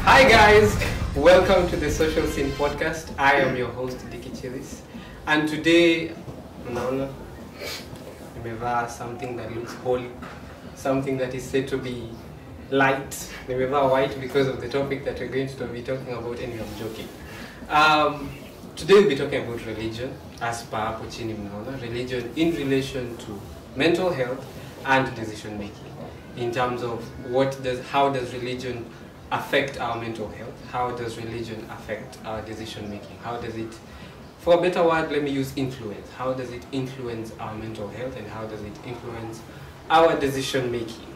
Hi guys, welcome to the Social Scene Podcast. I am your host Dicky Chillis, and today, naona nimevaa something that looks holy, something that is said to be light. Nimevaa white because of the topic that we're going to be talking about, and I'm joking. Today we'll be talking about religion, as per hapo chini mnaona, religion in relation to mental health and decision making. In terms of how does religion affect our mental health? How does religion affect our decision making? How does it, for a better word, let me use influence. How does it influence our mental health, and how does it influence our decision making?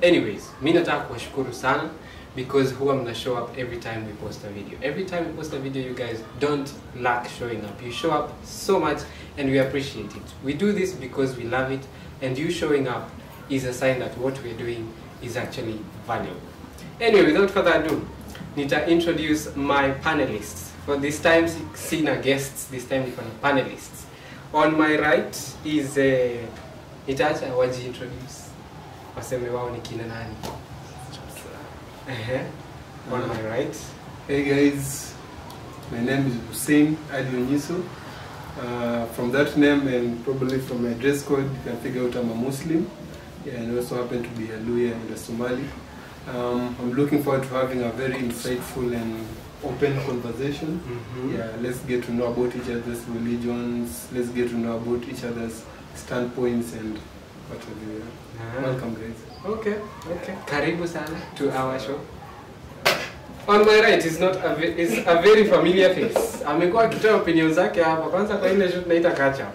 Anyways, mimi nataka kuwashukuru sana because huwa mna show up every time we post a video. Every time we post a video, you guys don't lack showing up. You show up so much and we appreciate it. We do this because we love it, and you showing up is a sign that what we're doing is actually valuable. Anyway, without further ado, Nita introduce my panelists. For this time, sina guests, this time we're panelists. On my right is Nitacha waji introduce. Waseme wao ni kina nani? On my right. Hey guys, my name is Hussein Onyiso. From that name and probably from my dress code, you can figure out I'm a Muslim. Yeah, and also happen to be a Luya and a Somali. I'm looking forward to having a very insightful and open conversation. Yeah, let's get to know about each other's religions. Let's get to know about each other's standpoints and whatever. Welcome, guys. Okay. Karibu sana to our show. On my right is a very familiar face. Amekuwa akitoa opinion zake hapa. Kwanza kwa ile shoot naita catch up.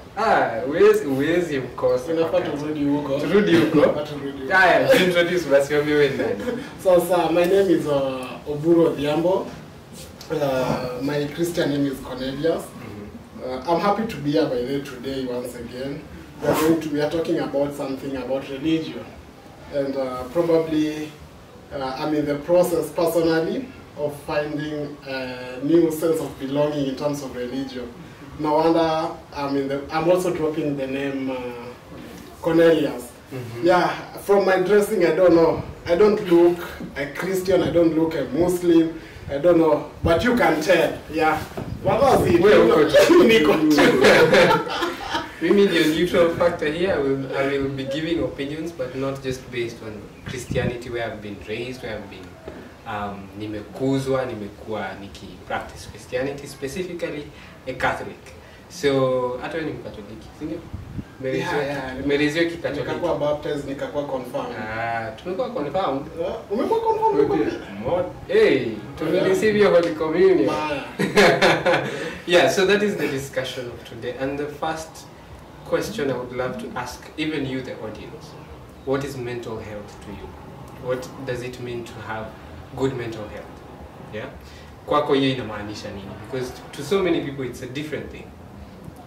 Uwezi mkosa. Unafaa turudi huko. Turudi huko. Haya, introduce basi wewe nani? So sir, my name is Oburu Odhiambo. My Christian name is Cornelius. I'm happy to be here by the today once again. We are talking about something about religion. And probably I'm in the process personally of finding a new sense of belonging in terms of religion. No wonder I'm also dropping the name Cornelius. Yeah, from my dressing, I don't know. I don't look a Christian, I don't look a Muslim, I don't know. But you can tell, yeah. What was it? We mean your neutral factor here. I will be giving opinions, but not just based on Christianity, where I've been raised, where I've been nimekuzwa, nimekuwa practice Christianity, specifically a Catholic. So hata ni Mkatoliki, si ndio? Nimelezwa kikatoliki. Nikakuwa baptized, nikakuwa confirmed. Tumekuwa confirmed. Umekuwa confirmed? Tumereceive your Holy Communion. Yeah, so that is the discussion of today. And the first question I would love to ask, even you, the audience, what is mental health to you? What does it mean to have good mental health? Yeah, kwako hiyo inamaanisha nini? Because to so many people it's a different thing.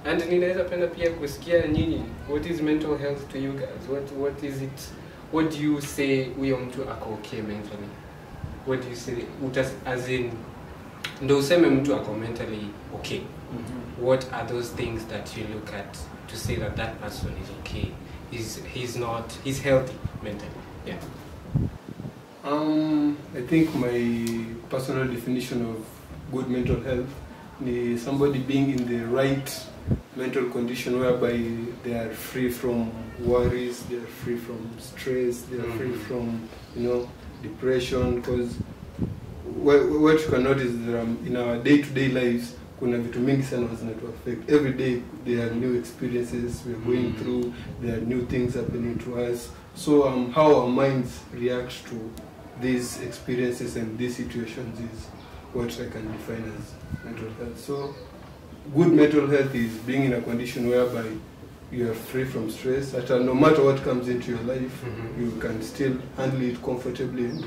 And ninaweza penda pia kusikia nyinyi, what is mental health to you guys? What is it? What do you say huyo mtu ako okay mentally? What do you say as in ndo useme mtu ako mentally okay? What are those things that you look at to say that that person is okay? He's healthy mentally. Yeah. I think my personal definition of good mental health is somebody being in the right mental condition whereby they are free from worries, they are free from stress, they are free from depression. Because what you can notice is that in our day-to-day lives, kuna vitu mingi sana zinatu affect. Every day there are new experiences we are going through, there are new things happening to us. So how our minds react to these experiences and these situations is what I can define as mental health. So good mental health is being in a condition whereby you are free from stress. No matter what comes into your life, you can still handle it comfortably. And,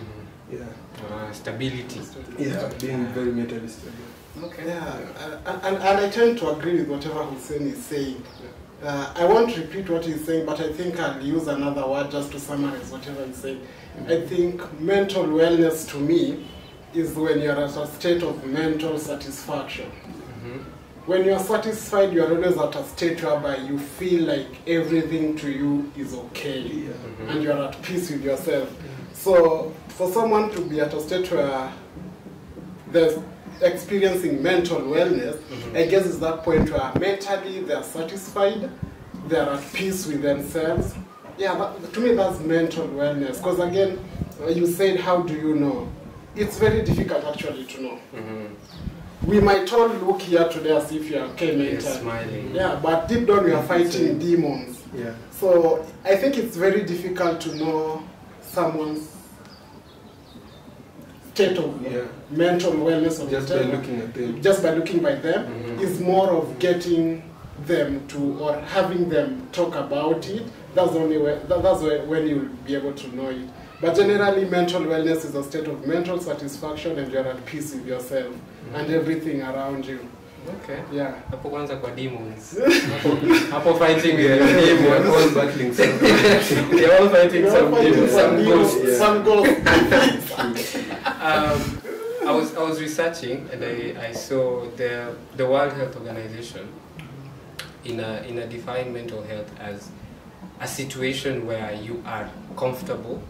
stability. Yeah, being very mentally stable. Okay. Yeah, and I tend to agree with whatever Hussein is saying. I won't repeat what he's saying, but I think I'll use another word just to summarize whatever he's saying. I think mental wellness to me is when you're at a state of mental satisfaction. when you're satisfied, you're always at a state whereby you feel like everything to you is okay, and you're at peace with yourself. So for someone to be at a state where they're experiencing mental wellness, I guess it's that point where mentally they're satisfied, they're at peace with themselves. Yeah, to me that's mental wellness. Because again, you said, how do you know? It's very difficult actually to know. We might all look here today as if you're okay mentally. Yes, smiling. Yeah, but deep down we are fighting demons. Yeah. So I think it's very difficult to know someone's state of mental wellness or just by looking at them. Just by looking by them is more of getting them to, or having them talk about it. That's the only way. That's when you'll be able to know it. But generally, mental wellness is a state of mental satisfaction, and you're at peace with yourself and everything around you. Okay. Yeah. Hapo kwanza kwa demons. Hapo fighting with demons. We're all battling something. They're all fighting some demons, some ghosts. Some ghosts. I was researching, and I saw the World Health Organization in a define mental health as a situation where you are comfortable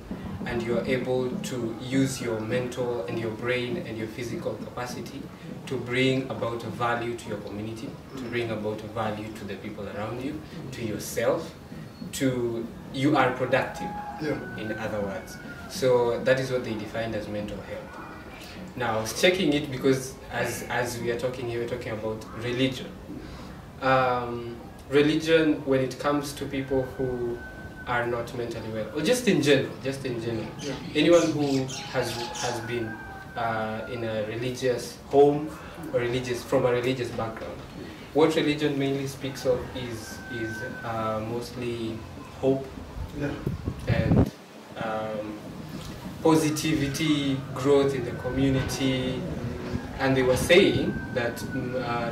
and you are able to use your mental and your brain and your physical capacity to bring about a value to your community, to bring about a value to the people around you, to yourself, you are productive, in other words. So that is what they defined as mental health. Now I was checking it because as we are talking here, we're talking about religion. Religion, when it comes to people who are not mentally well, or just in general, anyone who has been in a religious home or from a religious background, what religion mainly speaks of is mostly hope and positivity, growth in the community. And they were saying that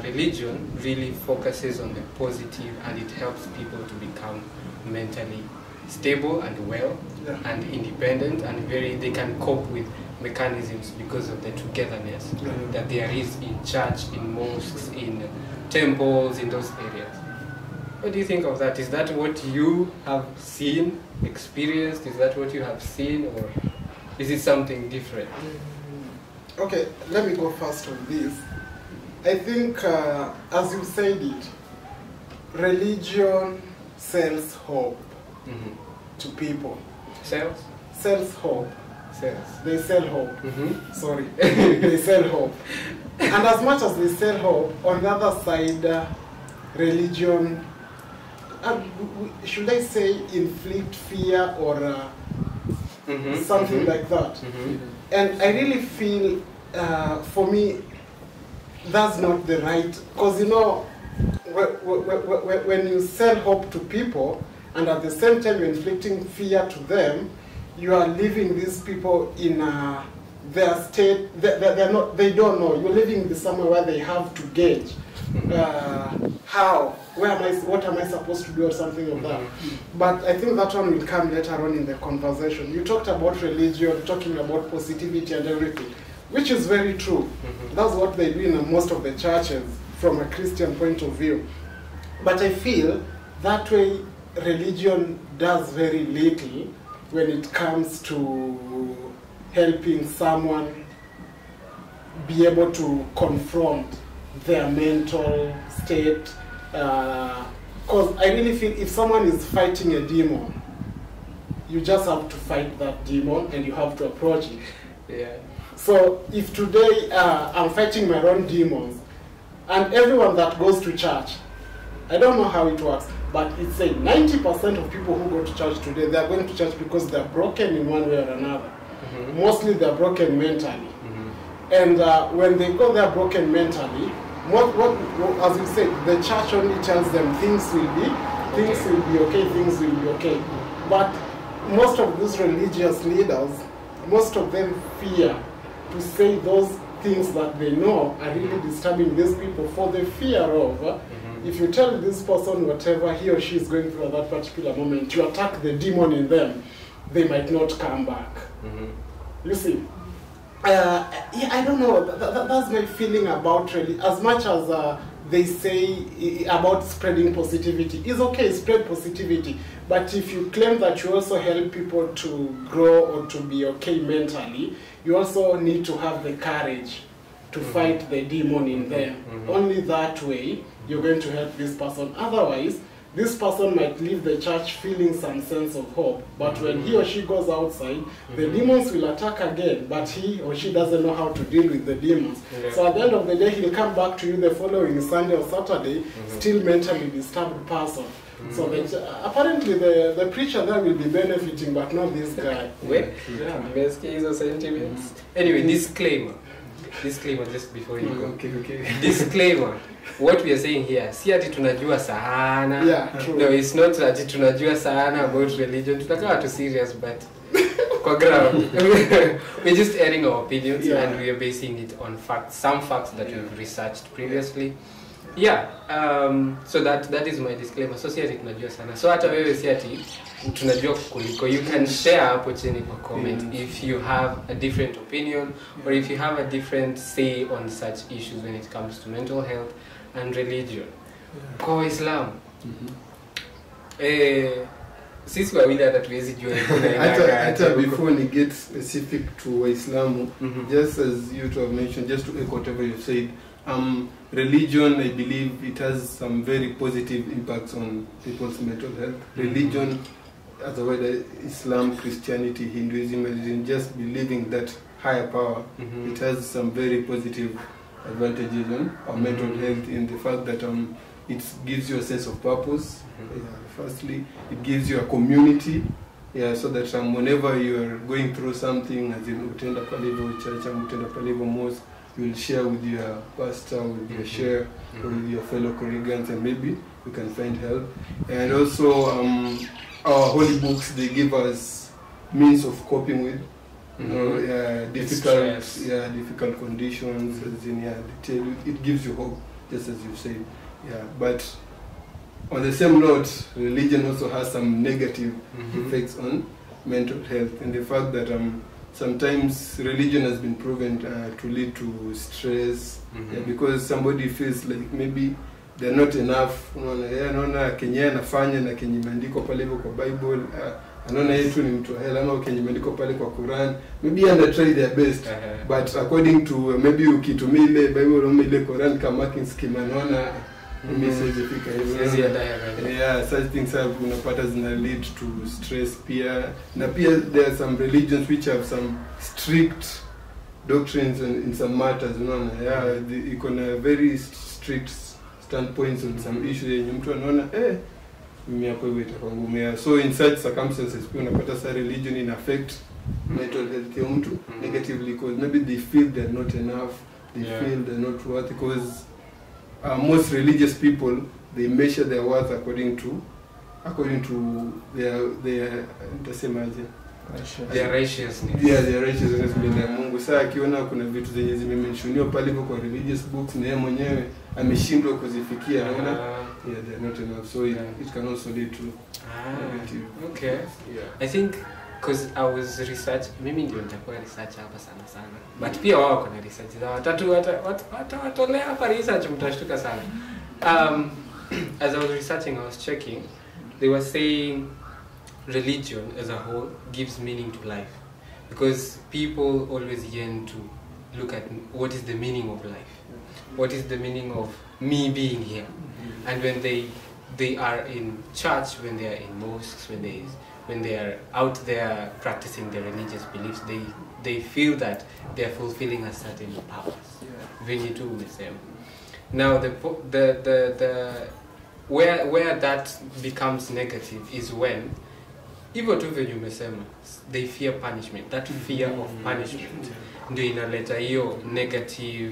religion really focuses on the positive, and it helps people to become mentally stable and well and independent, and they can cope with mechanisms because of the togetherness that there is in church, in mosques, in temples, in those areas. What do you think of that? Is that what you have seen, experienced? Is that what you have seen, or is it something different? Okay, let me go first on this. I think, as you said it, religion sells hope to people. Sells hope. They sell hope. Sorry. They sell hope. And as much as they sell hope, on the other side, religion, should I say inflict fear or something like that? And I really feel, for me, that's not the right, because you know, when you sell hope to people, and at the same time you're inflicting fear to them, you are leaving these people in their state, they don't know. You're leaving somewhere where they have to gauge what am I supposed to do, or something of that. But I think that one will come later on in the conversation. You talked about religion, talking about positivity and everything, which is very true. That's what they do in most of the churches from a Christian point of view. But I feel that way religion does very little when it comes to helping someone be able to confront their mental state. Because I really feel if someone is fighting a demon, you just have to fight that demon and you have to approach it. So if today I'm fighting my own demons, and everyone that goes to church, I don't know how it works, but it's say 90% of people who go to church today, they are going to church because they are broken in one way or another. Mostly they are broken mentally. And when they go there broken mentally, as you said, the church only tells them things will be okay. But most of these religious leaders, most of them fear to say those things that they know are really disturbing these people, for the fear of, if you tell this person whatever he or she is going through at that particular moment, you attack the demon in them, they might not come back. You see? I don't know, that's my feeling about religion. As much as they say about spreading positivity. It's okay, spread positivity, but if you claim that you also help people to grow or to be okay mentally, you also need to have the courage to fight the demon in them. Only that way you're going to help this person. Otherwise, this person might leave the church feeling some sense of hope, but when he or she goes outside, the demons will attack again, but he or she doesn't know how to deal with the demons. So at the end of the day, he'll come back to you the following Sunday or Saturday, still mentally disturbed person. So that, apparently the preacher there will be benefiting, but not this guy. Wait, sentiments. Anyway, disclaimer, just before you go. Okay. Disclaimer. What we are saying here, si ati tunajua sana. Yeah, true. No, it's not ati tunajua sana about religion. Tunataka to serious, but kwa ground. We're just airing our opinions, and we are basing it on facts, some facts that we've researched previously. Yeah, so that is my disclaimer. So si ati tunajua sana. So hata wewe si ati tunajua kuliko. You can share hapo chini kwa comment if you have a different opinion or if you have a different say on such issues when it comes to mental health and religion. Kwa Waislamu, sisi wawili hata tuwezi jua hata before we get specific to Waislamu, just as you two have mentioned, just to echo whatever you said, religion, I believe it has some very positive impacts on people's mental health. Religion, as a word, Islam, Christianity, Hinduism, and just believing that higher power, it has some very positive advantages on our mental health, in the fact that it gives you a sense of purpose. Firstly, it gives you a community, so that whenever you are going through something, as in utenda pale church, utenda pale mosque, you will share with your pastor, with your share, or with your fellow congregants, and maybe you can find help. And also, our holy books, they give us means of coping with difficult conditions. As in, they tell you, it gives you hope, just as you said. But on the same note, religion also has some negative effects on mental health, and the fact that sometimes religion has been proven to lead to stress, because somebody feels like maybe they're not enough. Anaona kenye anafanya na kenye imeandikwa pale kwa Bible, anaona yetu ni mtu hela, ama kenye imeandikwa pale kwa Quran, maybe and try their best, but according to maybe ukitumia ile Bible au ile Quran kama marking scheme, anaona such things have unapata zina lead to stress pia. Na pia there are some religions which have some strict doctrines in some matters, iko na very strict standpoints on some issues yenye mtu anaona mimi hapo hivi itakuwa. So in such circumstances pia unapata sa religion in affect mental health ya mtu negatively, because maybe they feel they're not enough, they feel they're not worthy, because most religious people, they measure their worth according to their righteousness. Their righteousness mbele ya Mungu. Sasa akiona kuna vitu zenye zimemenshoniwa pale kwa religious books na yeye mwenyewe ameshindwa kuzifikia, anaona they're not enough, so it can also lead to negative. Okay. I think because I was mimi ndio nitakuwa research hapa sana, but pia wao wako na research za watolea hapa research, mtashtuka sana. As I was researching, I was checking, they were saying religion as a whole gives meaning to life, because people always yearn to look at what is the meaning of life, what is the meaning of me being here. And when they are in church, when they are in mosques, when they are out there practicing their religious beliefs, they feel that they are fulfilling a certain purpose. Venye tu umesema. Now where that becomes negative is when hivyo tu venye umesema, they fear punishment. That fear of punishment ndio inaleta hiyo negative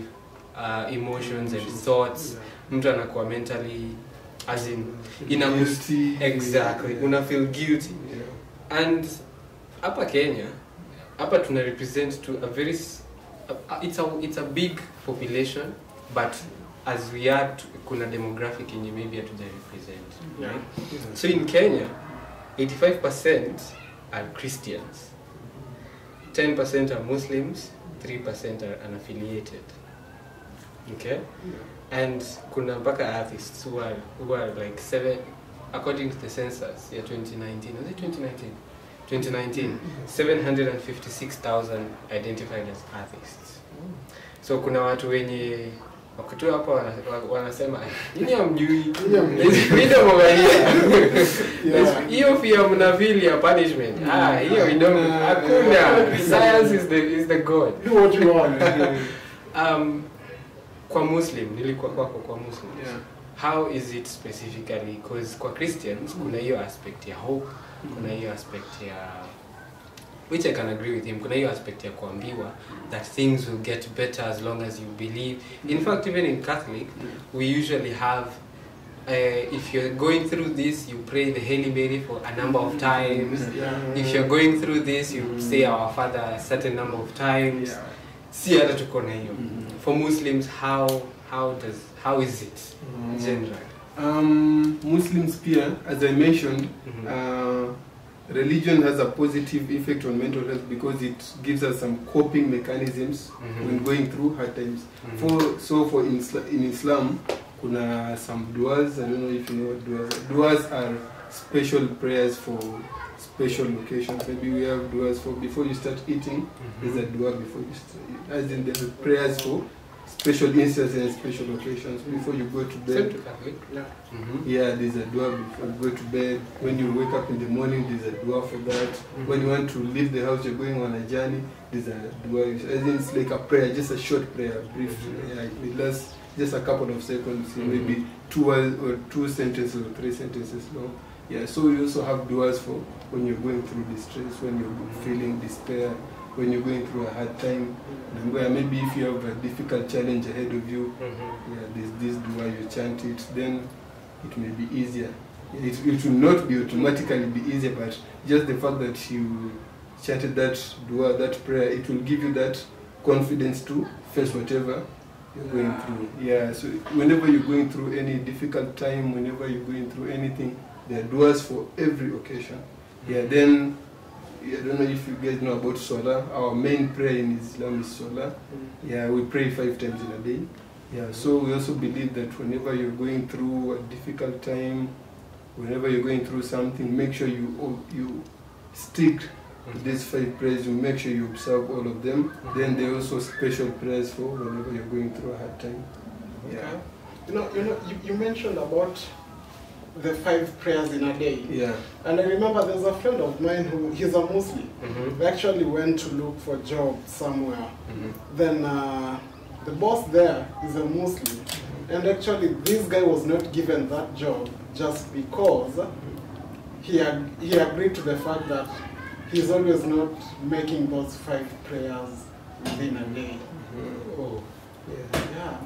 emotions and thoughts. Mtu anakuwa mentally, as in guilty. Exactly. Una feel guilty. And hapa Kenya, hapa tuna represent to a very it's a big population, but as we are kuna demographic yenye maybe hatuja represent, right? So in Kenya, 85% are Christians, 10% are Muslims, 3% are unaffiliated. Okay. And kuna mpaka artists who are like 7, according to the census, 2019. Was it 2019? 2019, 756,000 identified as artists. So kuna watu wenye wakutoa hapa wanasema nini hamjui, there's freedom over here. Hiyo pia mnafeel ya punishment. Hiyo we don't, hakuna. Science is the god. Do what you want. Kwa Muslim, nilikuwa kwa Muslim. Yeah. How is it specifically? Because kwa Christians kuna hiyo aspect ya hope, kuna hiyo aspect ya, which I can agree with him, kuna hiyo aspect ya kuambiwa that things will get better as long as you believe. In fact, even in Catholic, we usually have, if you're going through this, you pray the Hail Mary for a number of times. If you're going through this, you say Our Father a certain number of times. Si hata tuko na hiyo. For Muslims, how is it generally? Muslims pia, as I mentioned, religion has a positive effect on mental health because it gives us some coping mechanisms when going through hard times. In Islam, kuna some duas. I don't know if you know what duas. Duas are special prayers for special occasions. Maybe we have duas for before you start eating. There's a dua before you start, as in the prayers for special instances and special occasions. Before you go to bed, there's a dua before you go to bed. When you wake up in the morning, there's a dua for that. When you want to leave the house, you're going on a journey, there's a dua. As in, it's like a prayer, just a short prayer, brief. It lasts just a couple of seconds, maybe 2 sentences or 3 sentences long. So we also have duas for when you're going through distress, when you're feeling despair, when you're going through a hard time, maybe if you have a difficult challenge ahead of you, there's this dua, you chant it, then it may be easier. It will not be automatically be easier, but just the fact that you chanted that dua, that prayer, it will give you that confidence to face whatever you're going through. So whenever you're going through any difficult time, whenever you're going through anything, there are duas for every occasion. Then I don't know if you guys know about Salah. Our main prayer in Islam is Salah. We pray 5 times in a day. So we also believe that whenever you're going through a difficult time, whenever you're going through something, make sure you stick to these 5 prayers. You make sure you observe all of them. Then there are also special prayers for whenever you're going through a hard time. You mentioned about the 5 prayers in a day. And I remember there's a friend of mine who, he's a Muslim. He actually went to look for a job somewhere. Then the boss there is a Muslim. And actually this guy was not given that job just because he agreed to the fact that he's always not making those 5 prayers within a day.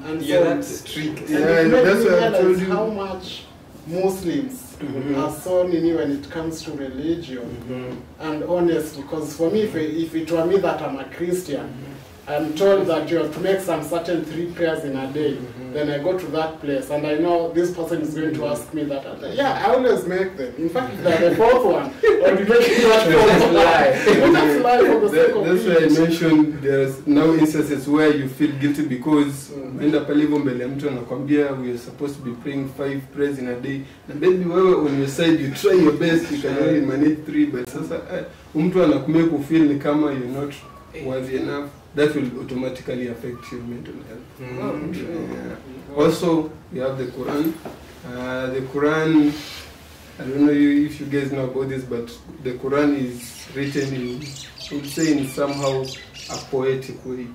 And so that's strict. And it made me realize how much Muslims are so nini when it comes to religion. And honestly, because for me, if it were me that I'm a Christian, I'm told that you have to make some certain 3 prayers in a day, then I go to that place and I know this person is going to ask me that. I always make them. In fact, if they're the 4th one, I'll be making that 4th lie. That's lie for the sake of That's why I mentioned there's now instances where you feel guilty because we are supposed to be praying 5 prayers in a day. And then on your side, you try your best, you can only manage 3, but sasa mtu anakumake you feel ni kama you're not worthy enough. That will automatically affect your mental health. Also, we have the Quran. The Quran, I don't know if you guys know about this, but the Quran is written in, I would say, in somehow a poetic way.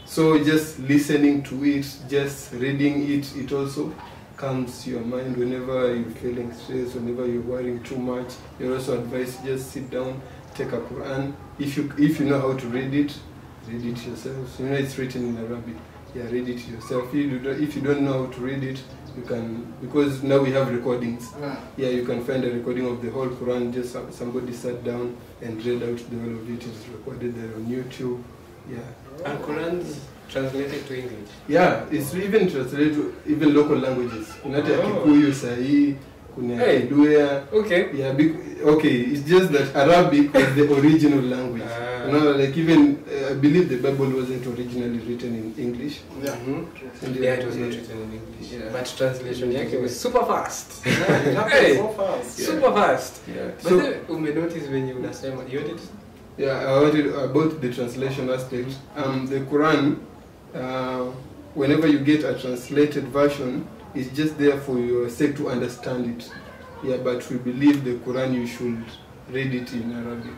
So just listening to it, just reading it, it also calms your mind whenever you're feeling stressed, whenever you're worrying too much. You're also advised just sit down, take a Quran. If you know how to read it yourself. You know it's written in Arabic. Read it yourself. If you don't know how to read it, you can, because now we have recordings. You can find a recording of the whole Quran. Just somebody sat down and read out the whole of it. It's recorded there on YouTube. And Quran's translated to English. It's even translated to even local languages. Kikuyu, Sahi, kuna Hey. Kidwea. Okay. Yeah, okay, it's just that Arabic was the original language. You know, like even I believe the Bible wasn't originally written in English. Yeah. And Yeah, it was not written in English. Yeah. But translation yake was super fast. Yeah, it happened Hey. so fast. Yeah. Super fast. Yeah. But So then umenotice when you unasema, you heard it? yeah, I wanted about the translation aspect. The Quran, whenever you get a translated version, it's just there for your sake to understand it. Yeah, but we believe the Quran you should read it in Arabic.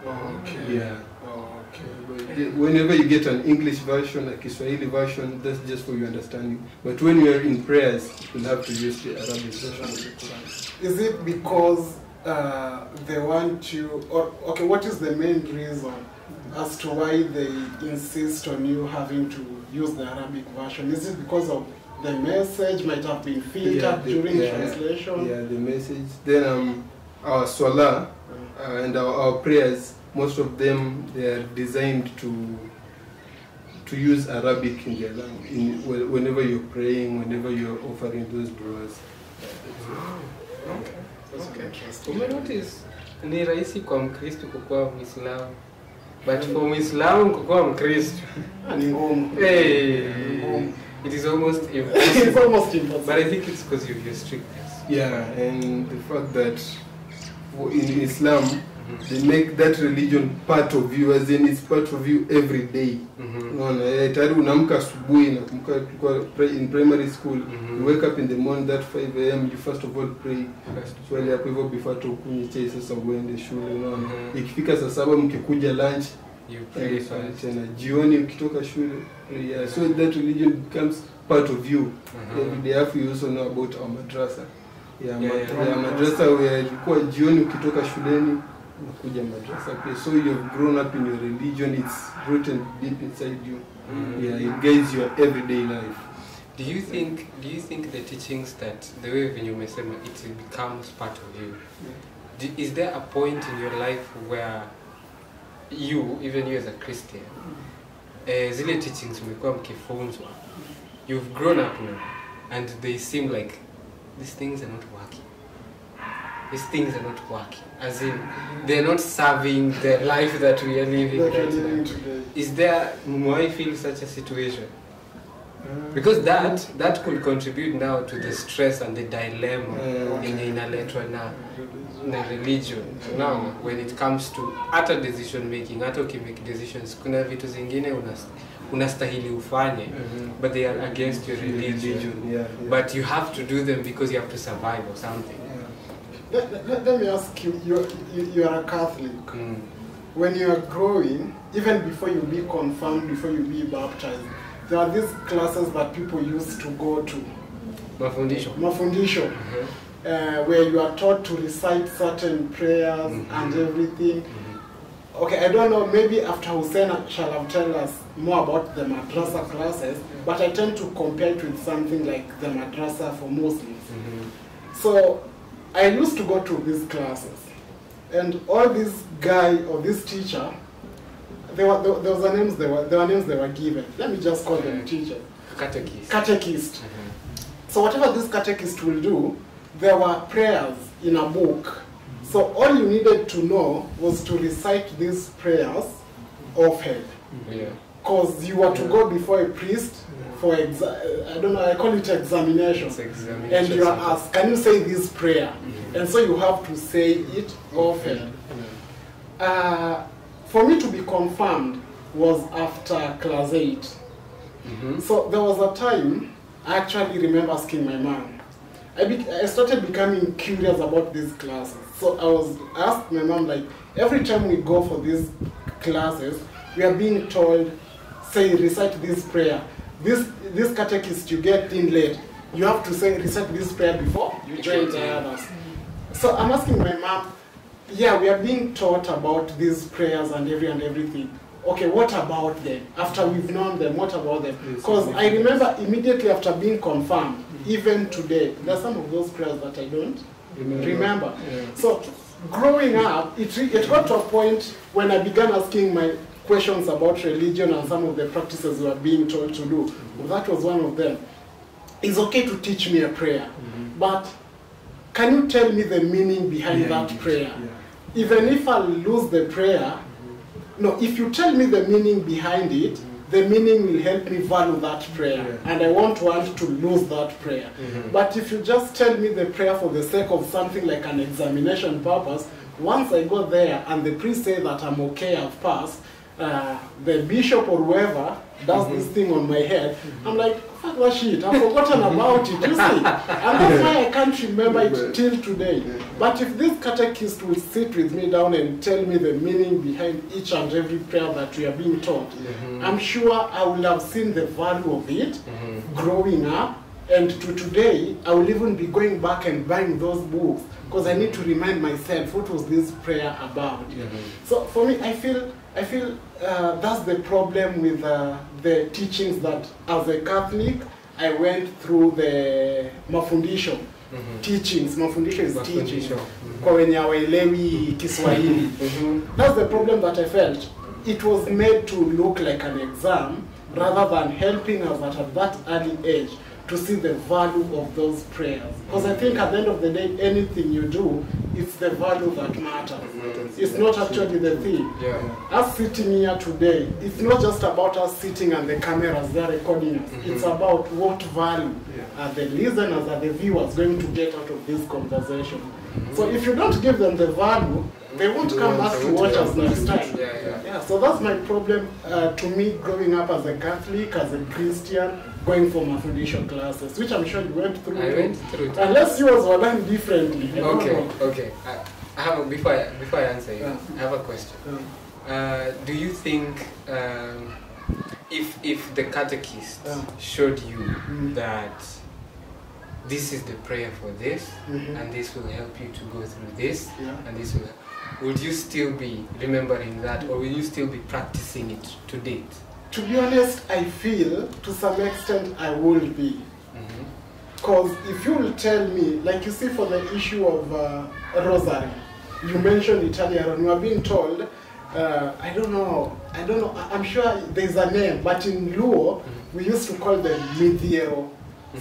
Okay. Yeah. Okay. Whenever you get an English version, a Kiswahili version, that's just for your understanding. But when you are in prayers, you'll have to use the Arabic version of the Quran. Is it because they want you, or okay, what is the main reason as to why they insist on you having to use the Arabic version? Is it because of the message might have been filtered during translation? Yeah, the message. Then our salah and our prayers, most of them, they are designed to use Arabic in their language. Whenever you're praying, whenever you're offering those du'as. Okay. That's interesting. Umenotice ni rahisi kwa Mkristo kukuwa Muislamu. But for Muislamu kukuwa Mkristo, Ni ngumu. hey, Ni ngumu. it is almost It's impossible. almost impossible. But I think it's because of your strictness. Yeah, and the fact that in Islam, they make that religion part of you, as in it's part of you every day. Unaona, tayari unaamka asubuhi na kumbuka in primary school, you wake up in the morning that 5 a.m. you first of all pray. Swali hapo hivyo before to kunywa chai sasa uende shule, unaona. Ikifika saa 7 mkikuja lunch, You pray first. tena jioni ukitoka shule, yeah. So that religion becomes part of you. Every day after you also know about our madrasa. Madrasa where ilikuwa jioni ukitoka shuleni unakuja madrasa pia. So you've grown up in your religion, it's rooted deep inside you. Yeah, it guides your everyday life. Do you think the teachings that the way when you umesema it becomes part of you? Is there a point in your life where you, even you as a Christian, zile teachings umekuwa mkifunzwa, you've grown up now and they seem like these things are not working. These things are not working. As in, they're not serving the life that we are living That we're right living now. today. Is there, why feel such a situation? Because that could contribute now to the stress and the dilemma yenye inaletwa na religion. Now, when it comes to hata decision making, hata ukimake decisions, kuna vitu zingine unastahili ufanye, but they are against your religion. Yeah. But you have to do them because you have to survive or something. Let me ask you, you are a Catholic. When you are growing, even before you be confirmed, before you be baptized, there are these classes that people used to go to. Mafundisho. Where you are taught to recite certain prayers and everything. Okay, I don't know, maybe after Hussein shall have tell us more about the madrasa classes, but I tend to compare it with something like the madrasa for Muslims. So, I used to go to these classes, and all this guy or this teacher, there were names they were given. Let me just call them teachers. Catechist. So whatever this catechist will do, there were prayers in a book. So all you needed to know was to recite these prayers offhand. Because you were to go before a priest for I don't know, I call it examination. And you are asked, can you say this prayer? And so you have to say it often. For me to be confirmed was after class 8. So there was a time, I actually remember asking my mom. I started becoming curious about these classes. So I asked my mom, like, every time we go for these classes, we are being told, say, recite this prayer. This catechist you get in late, you have to say, recite this prayer before you join the others. So I'm asking my mom, yeah, we are being taught about these prayers and everything. Okay, what about them? After we've known them, what about them? Because I remember immediately after being confirmed, even today, there are some of those prayers that I don't remember. So growing up, it got to a point when I began asking my questions about religion and some of the practices we were being told to do. Well, that was one of them. It's okay to teach me a prayer, but can you tell me the meaning behind that prayer? Even if I lose the prayer, no, if you tell me the meaning behind it, the meaning will help me value that prayer, and I won't want to lose that prayer. But if you just tell me the prayer for the sake of something like an examination purpose, once I go there and the priest says that I'm okay, I've passed, the bishop or whoever does this thing on my head, I'm like, fuck that shit, I've forgotten about it, you see? And that's why I can't remember it till today. But if this catechist will sit with me down and tell me the meaning behind each and every prayer that we are being taught, I'm sure I will have seen the value of it growing up, and to today, I will even be going back and buying those books, because I need to remind myself, what was this prayer about? So for me, I feel that's the problem with the teachings that, as a Catholic, I went through the mafundisho teachings. Mafundisho is teaching. Kwa wenye hawaelewi Kiswahili. That's the problem that I felt. It was made to look like an exam rather than helping us at that early age to see the value of those prayers. Because I think at the end of the day, anything you do, it's the value that matters. It's not actually the thing. Us sitting here today, it's not just about us sitting and the cameras there recording us. It's about what value are the listeners, are the viewers going to get out of this conversation. So if you don't give them the value, they won't come back to watch us next time. So that's my problem to me growing up as a Catholic, as a Christian, going for mafundisho classes, which I'm sure you went through. I went through. Unless yours were done differently. Okay. I have before I answer you, I have a question. Do you think if the catechist showed you that this is the prayer for this, and this will help you to go through this, and this will, would you still be remembering that, or will you still be practicing it to date? To be honest, I feel to some extent I will be. Because if you will tell me, like you see for the issue of rosary, you mentioned it earlier on, we are being told, I don't know, I'm sure there's a name, but in Luo, we used to call them Midiero.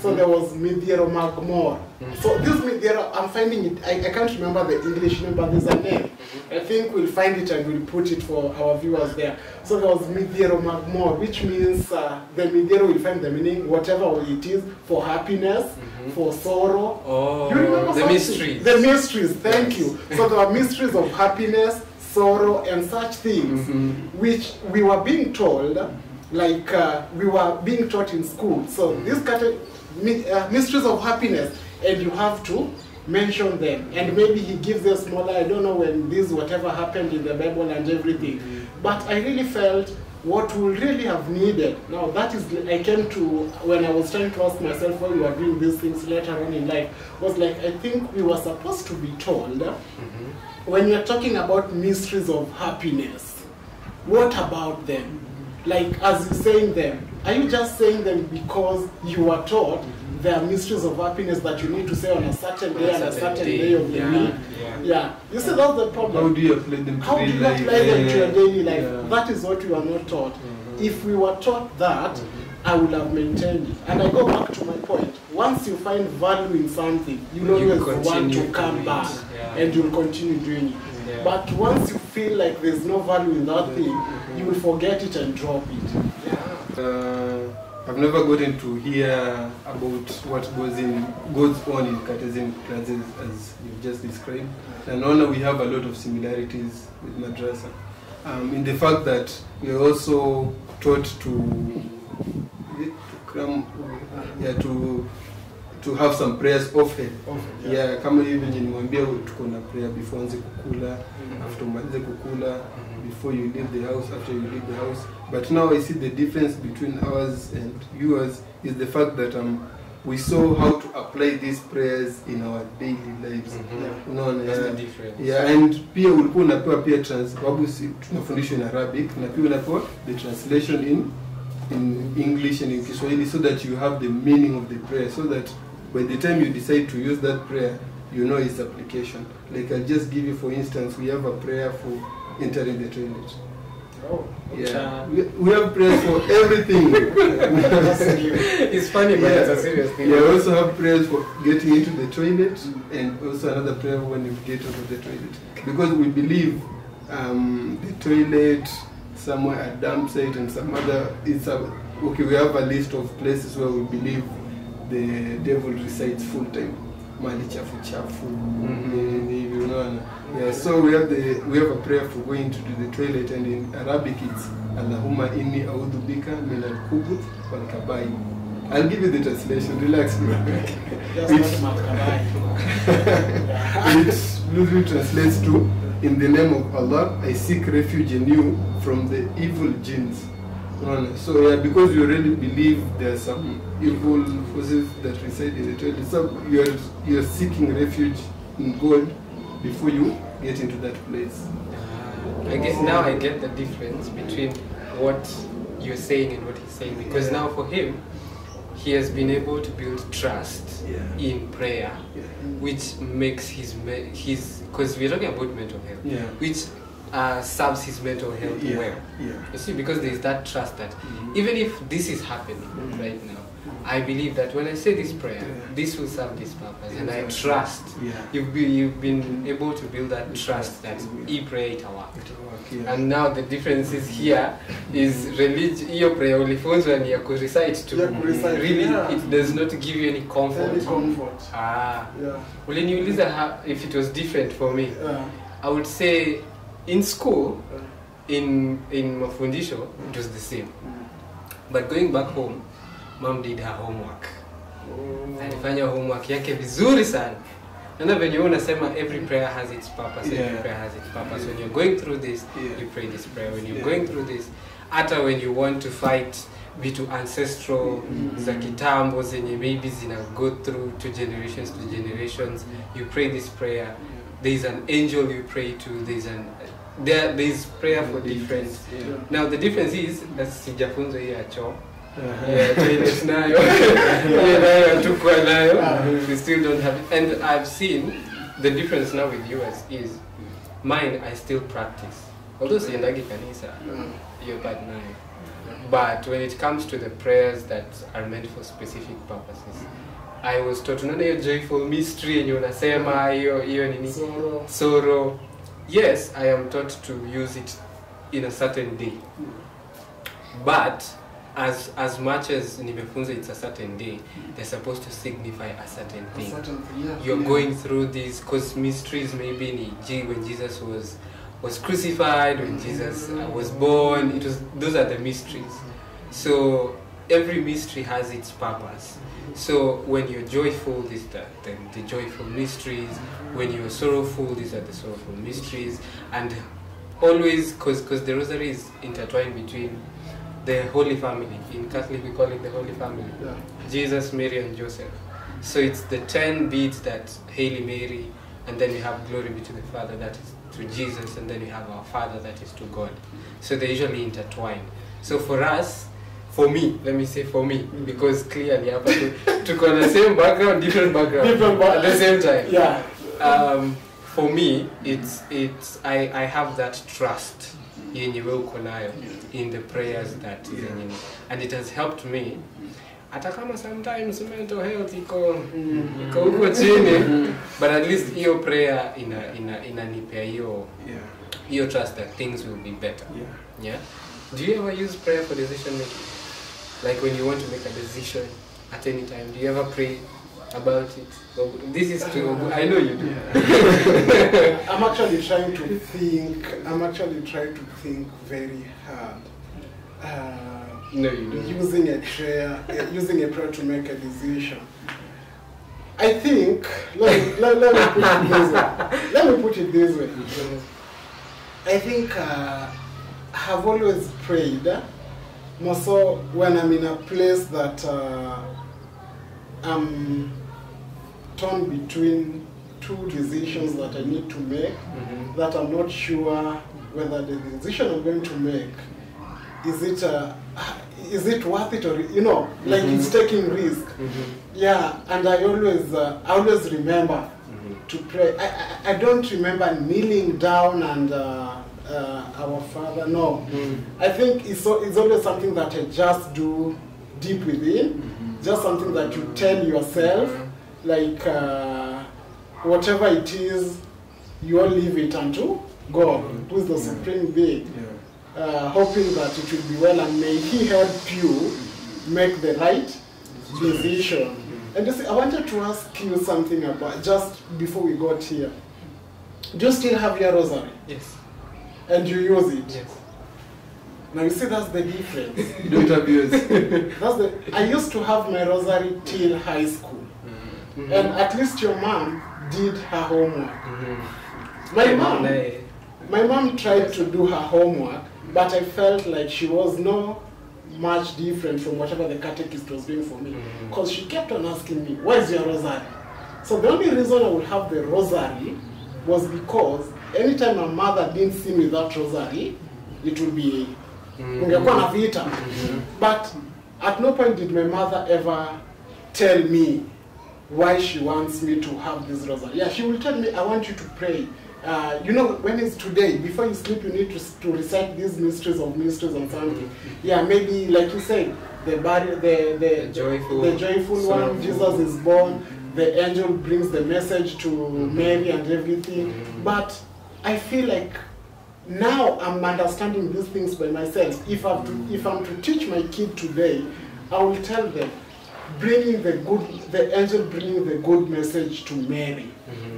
So there was Midiero Magmor. So this Midiero, I'm finding it, I can't remember the English name, but there's a name. I think we'll find it and we'll put it for our viewers there. So there was Midiero Magmor, which means the Midiero will find the meaning, whatever it is, for happiness, for sorrow. Oh, you remember the mysteries. The mysteries, thank you. So there were mysteries of happiness, sorrow, and such things, which we were being told, like we were being taught in school. So these mysteries of happiness, and you have to mention them, and maybe he gives a smaller, I don't know when this whatever happened in the Bible and everything, but I really felt what we really have needed, now that is, I came to, when I was trying to ask myself why we were doing these things later on in life, was like, I think we were supposed to be told, when we are talking about mysteries of happiness, what about them? Like, as you're saying them, are you just saying them because you were taught there are mysteries of happiness that you need to say on a certain day and a certain day of the week? You see, that's the problem. How do you apply them to How do you apply them to your daily life? That is what we are not taught. If we were taught that, I would have maintained it. And I go back to my point. Once you find value in something, you always want to come back and you'll continue doing it. But once you feel like there's no value in that thing, you will forget it and drop it. I've never gotten to hear about what goes on in catechism classes as you've just described. And now we have a lot of similarities with madrasa. In the fact that we are also taught to have some prayers often. Kama hivi nimwambia tuko na prayer before anze kukula, after umalize kukula, before you leave the house, after you leave the house. But now I see the difference between ours and yours is the fact that we saw how to apply these prayers in our daily lives. That's the difference. And pia ulikuwa unapewa pia sababu tunafundishwa in Arabic, na pia unapewa the translation in English and in Kiswahili, so that you have the meaning of the prayer, so that by the time you decide to use that prayer, you know its application. Like I'll just give you, for instance, we have a prayer for entering the toilet. Oh, Yeah, we have prayers for everything. It's funny, but it's a serious thing. We also have prayers for getting into the toilet, and also another prayer when you get out of the toilet. Because we believe the toilet, somewhere a dump site, and some other, okay, we have a list of places where we believe the devil resides full time. Mali chafu chafu. Yeah, so we have a prayer for going to the toilet, and in Arabic it's Allahumma inni a'udhu bika min al-khubuth wal kaba'i. I'll give you the translation. Relax, bro. It loosely translates to, in the name of Allah, I seek refuge in you from the evil jinns. So yeah, because you already believe there are some evil forces that reside in the toilet, so you're seeking refuge in God before you get into that place. I guess now I get the difference between what you're saying and what he's saying, because now for him, he has been able to build trust in prayer, which makes his because we're talking about mental health, which serves his mental health well. You see, because there is that trust that even if this is happening right now, I believe that when I say this prayer, this will serve this purpose, and I trust. You've been able to build that trust that he pray it work. And now the difference is here is religion. Your prayer only phones when you could recite to really it does not give you any comfort. Well, in Uliza, if it was different for me, I would say in school, in mafundisho, it was the same. But going back home, Mom did her homework. Alifanya homework yake vizuri sana. And when you unasema every prayer has its purpose, every prayer has its purpose. When you're going through this, you pray this prayer. When you're going through this, hata when you want to fight vitu ancestral za kitambo zenye maybe zina go through to generations, you pray this prayer. There is an angel you pray to. There is prayer for different. Now the difference is that sijafunzo hii acho. Toilets nayo. We still don't have it. And I've seen the difference now with you is mine I still practice. Although siendagi kanisa, you're bad now. But when it comes to the prayers that are meant for specific purposes, I was taught unaona hiyo joyful mystery yenye unasema hiyo nini sorrow. Yes, I am taught to use it in a certain day. But as much as nimefunza it's a certain day, they're supposed to signify a certain thing. You're going through these cause mysteries, maybe when Jesus was crucified, when Jesus was born. Those are the mysteries. So every mystery has its purpose. So when you're joyful, these are the joyful mysteries. When you're sorrowful, these are the sorrowful mysteries. And always, because the rosary is intertwined between the Holy Family. In Catholic, we call it the Holy Family. Jesus, Mary, and Joseph. So it's the 10 beads that Hail Mary, and then you have glory be to the Father, that is to Jesus, and then you have our Father, that is to God. So they're usually intertwined. So for us, for me, let me say for me, because clearly took on the same background, different background at the same time. For me, I have that trust in the prayers that and it has helped me. Hata kama sometimes mental health iko huko chini, but at least hiyo prayer inanipea hiyo trust that things will be better. Do you ever use prayer for decision making? Like when you want to make a decision at any time, do you ever pray about it? This is true. I know you do. I'm actually trying to think very hard. No, you don't. Using a prayer to make a decision. I think, let me put it this way. I think I've always prayed, more so when I'm in a place that I'm torn between two decisions that I need to make, that I'm not sure whether the decision I'm going to make, is it worth it, or like it's taking risk. And I always remember to pray. I don't remember kneeling down and Our Father. No, I think it's always something that I just do deep within, just something that you tell yourself, like whatever it is, you all leave it unto God, who is the supreme being, hoping that it will be well, and may He help you make the right decision. And you see, I wanted to ask you something about, just before we got here. Do you still have your rosary? Yes. And you use it? Yes. Now you see, that's the difference. You don't have yours. I used to have my rosary till high school. And at least your mom did her homework. My mom tried to do her homework, but I felt like she was no much different from whatever the catechist was doing for me. Because she kept on asking me, where's your rosary? So the only reason I would have the rosary was because anytime my mother didn't see me that rosary, it would be ungekuwa na vita. But at no point did my mother ever tell me why she wants me to have this rosary. Yeah, she will tell me, I want you to pray. You know, when it's today, before you sleep, you need to recite these mysteries and something. Yeah, maybe like you said, the joyful one, Jesus is born, the angel brings the message to Mary and everything. But I feel like now I'm understanding these things by myself. If I'm to teach my kid today, I will tell them, the angel bringing the good message to Mary.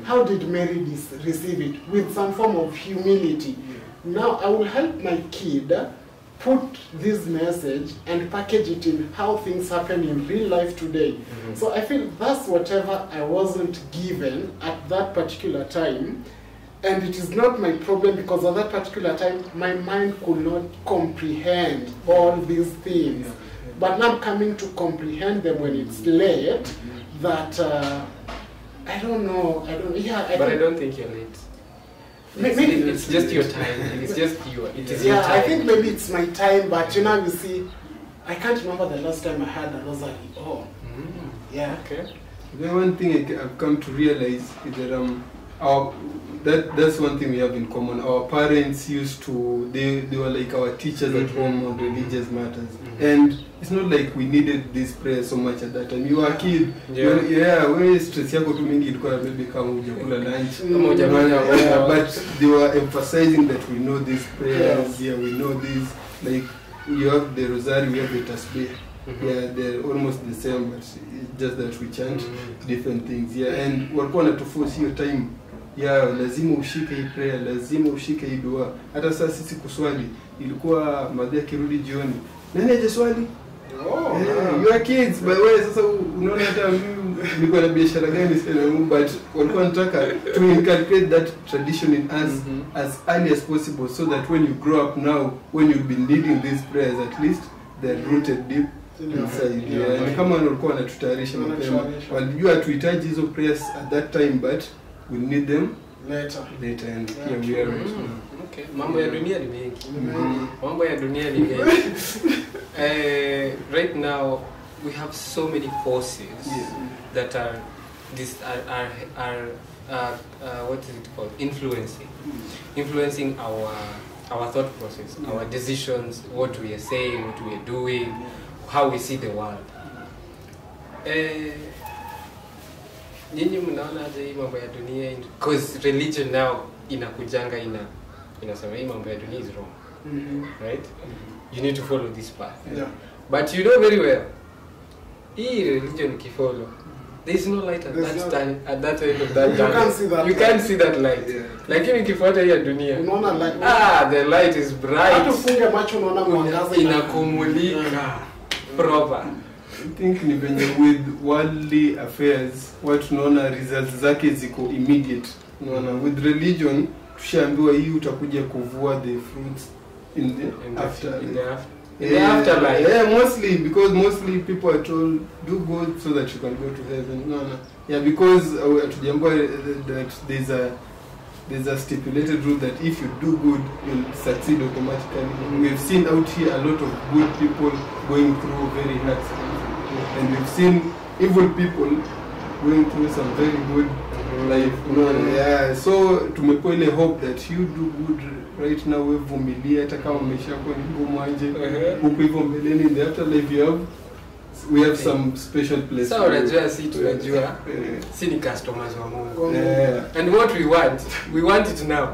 How did Mary receive it? With some form of humility. Now I will help my kid put this message and package it in how things happen in real life today. So I feel that's whatever I wasn't given at that particular time. And it is not my problem, because at that particular time, my mind could not comprehend all these things. But now I'm coming to comprehend them when it's late, that, I don't know, I don't think you're late. Maybe it's just your time, it's just your time. I think maybe it's my time, but you know, you see, I can't remember the last time I had a rosary. Yeah. Okay. The one thing I've come to realize is that that's one thing we have in common. Our parents used to, they were like our teachers at home on religious matters. And it's not like we needed this prayer so much at that time. You were a kid. When stress yako tu mingi ilikuwa maybe kama hujakula lunch. But they were emphasizing that we know these prayers. We know these. Like, you have the rosary, we have the tasbih. They're almost the same, but it's just that we chant different things. And walikuwa wanatuforce hiyo time. Lazima ushike hii prayer, lazima ushike hii dua. Hata sasa sisi kuswali, ilikuwa madhi akirudi jioni, nani aje swali? You are kids, by the way, sasa unaona hata mimi nilikuwa na biashara gani sana, but walikuwa wanataka to inculcate that tradition in us as early as possible, so that when you grow up now, when you've been leading these prayers, at least they're rooted deep inside. And kama walikuwa wanatutayarisha mapema, walijua tuhitaji hizo prayers at that time, but we need them later, and here we are right now. Okay. Mambo ya dunia ni mengi. Mambo ya dunia ni mengi. Right now we have so many forces that are what is it called? Influencing our thought process, our decisions, what we are saying, what we are doing, how we see the world. Nyinyi mnaona aje hii mambo ya dunia, because religion now inakujanga inasema hii mambo ya dunia is wrong. Right? You need to follow this path. But you know very well, hii religion kifollow, there is no light at that end of that tunnel. You can't see that light. Lakini ukifuata hii ya dunia, unaona light. The light is bright. Hata ufunge macho unaona mwangaza inakumulika proper. I think ni venye with worldly affairs, what tunaona results zake ziko immediate. Unaona, with religion tushaambiwa hii utakuja kuvua the fruits in the afterlife. Mostly because people are told do good so that you can go to heaven. Because Odhiambo that there's a stipulated rule that if you do good, you'll succeed automatically. We've seen out here a lot of good people going through very hard times, and we've seen evil people going through some very good life. Yeah, so tumepewa ile hope that you do good right now, we vumilia hata kama maisha yako ni ngumu aje. Huko hivyo mbeleni in the afterlife we have some special place. So unajua si tunajua si ni customers wa Mungu. And what we want it now.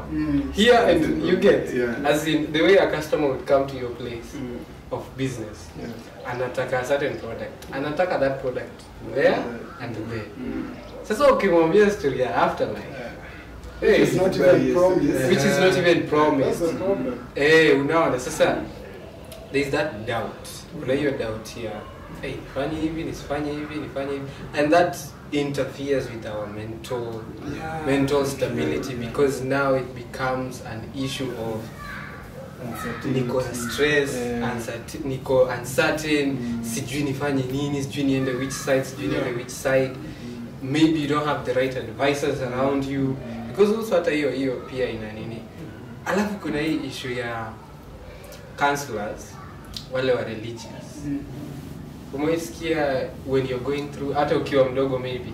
Here and you get as in the way a customer would come to your place of business. Anataka a certain product. Anataka that product there and there. Sasa ukimwambia story ya afterlife. Hey, it's not even promised. Which is not even promised. That's the problem. Unaona sasa there is that doubt. Kuna hiyo doubt here. Hey, fanye hivi, nisifanye hivi, nifanye hivi. And that interferes with our mental stability because now it becomes an issue of niko stress, niko uncertain, sijui nifanye nini, sijui niende which side, maybe you don't have the right advisors around you because also hata hiyo pia ina nini. Alafu kuna hii issue ya counselors wale wa religious. Umeisikia when you're going through hata ukiwa mdogo maybe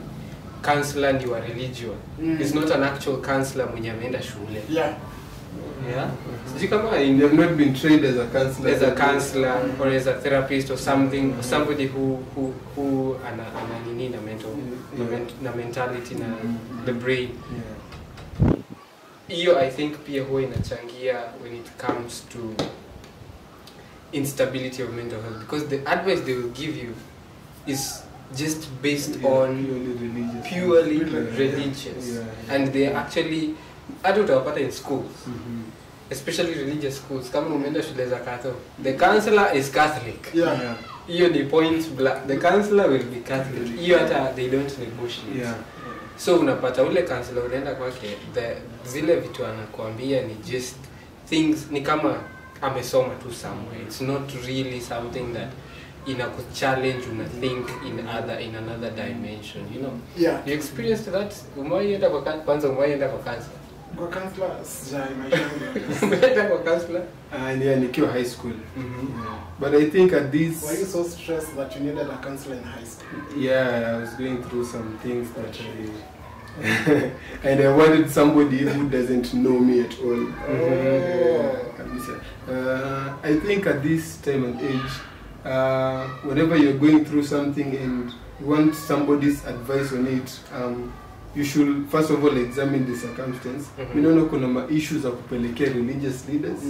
counselor ni wa religion. It's not an actual counselor mwenye ameenda shule. Yeah. Sijui kama you have not been trained as a counselor or as a therapist or something, or somebody who ana nini na mentality na the brain. Hiyo I think pia huwa inachangia when it comes to instability of mental health because the advice they will give you is just based on purely religious. And they actually utawapata in schools, especially religious schools. Kama umeenda shule za Catholic, the counselor is Catholic. Hiyo ni point blank. The counselor will be Catholic. Hiyo hata they don't negotiate. So unapata ule counselor unaenda kwake, zile vitu anakuambia ni just things, ni kama amesoma tu somewhere. It's not really something that inakuchallenge una think in another dimension, you know. You experienced that? Umeenda kwa counselor? Kwa counselor maisha umeenda kwa counselor? Nikiwa high school. But I think at this... Were you so stressed that you needed a counselor in high school? Yeah, I was going through some things that and I wanted somebody who doesn't know me at all. I think at this time and age, whenever you're going through something and you want somebody's advice on it, you should first of all examine the circumstance. Minono kuna ma issues za kupelekea religious leaders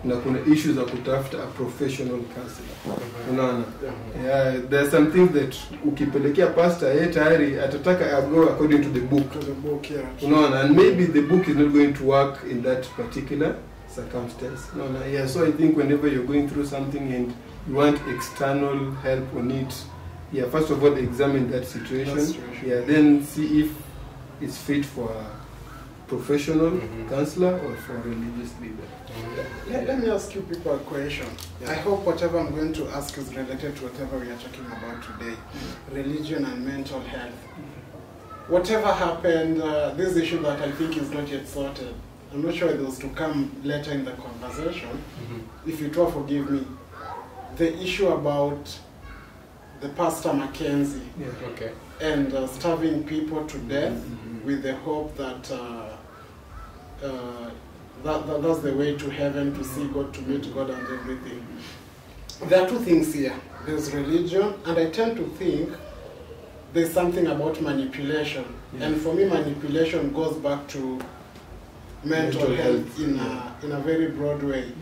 na kuna issues za kutafuta a professional counselor. Unaona? Yeah, there are some things that ukipelekea pastor tayari atataka go according to the book. Unaona? And maybe the book is not going to work in that particular circumstance. Unaona? Yeah, so I think whenever you're going through something and you want external help on it, yeah, first of all examine that situation. Yeah, then see if it's fit for a professional counselor or for a religious leader. Let me ask you people a question. I hope whatever I'm going to ask is related to whatever we are talking about today. Religion and mental health. Whatever happened, this issue that I think is not yet sorted, I'm not sure it was to come later in the conversation. If you try, forgive me. The issue about the Pastor Mackenzie and starving people to death with the hope that that's the way to heaven, to see God, to meet God and everything. There are two things here. There's religion, and I tend to think there's something about manipulation. And for me, manipulation goes back to mental health in a very broad way.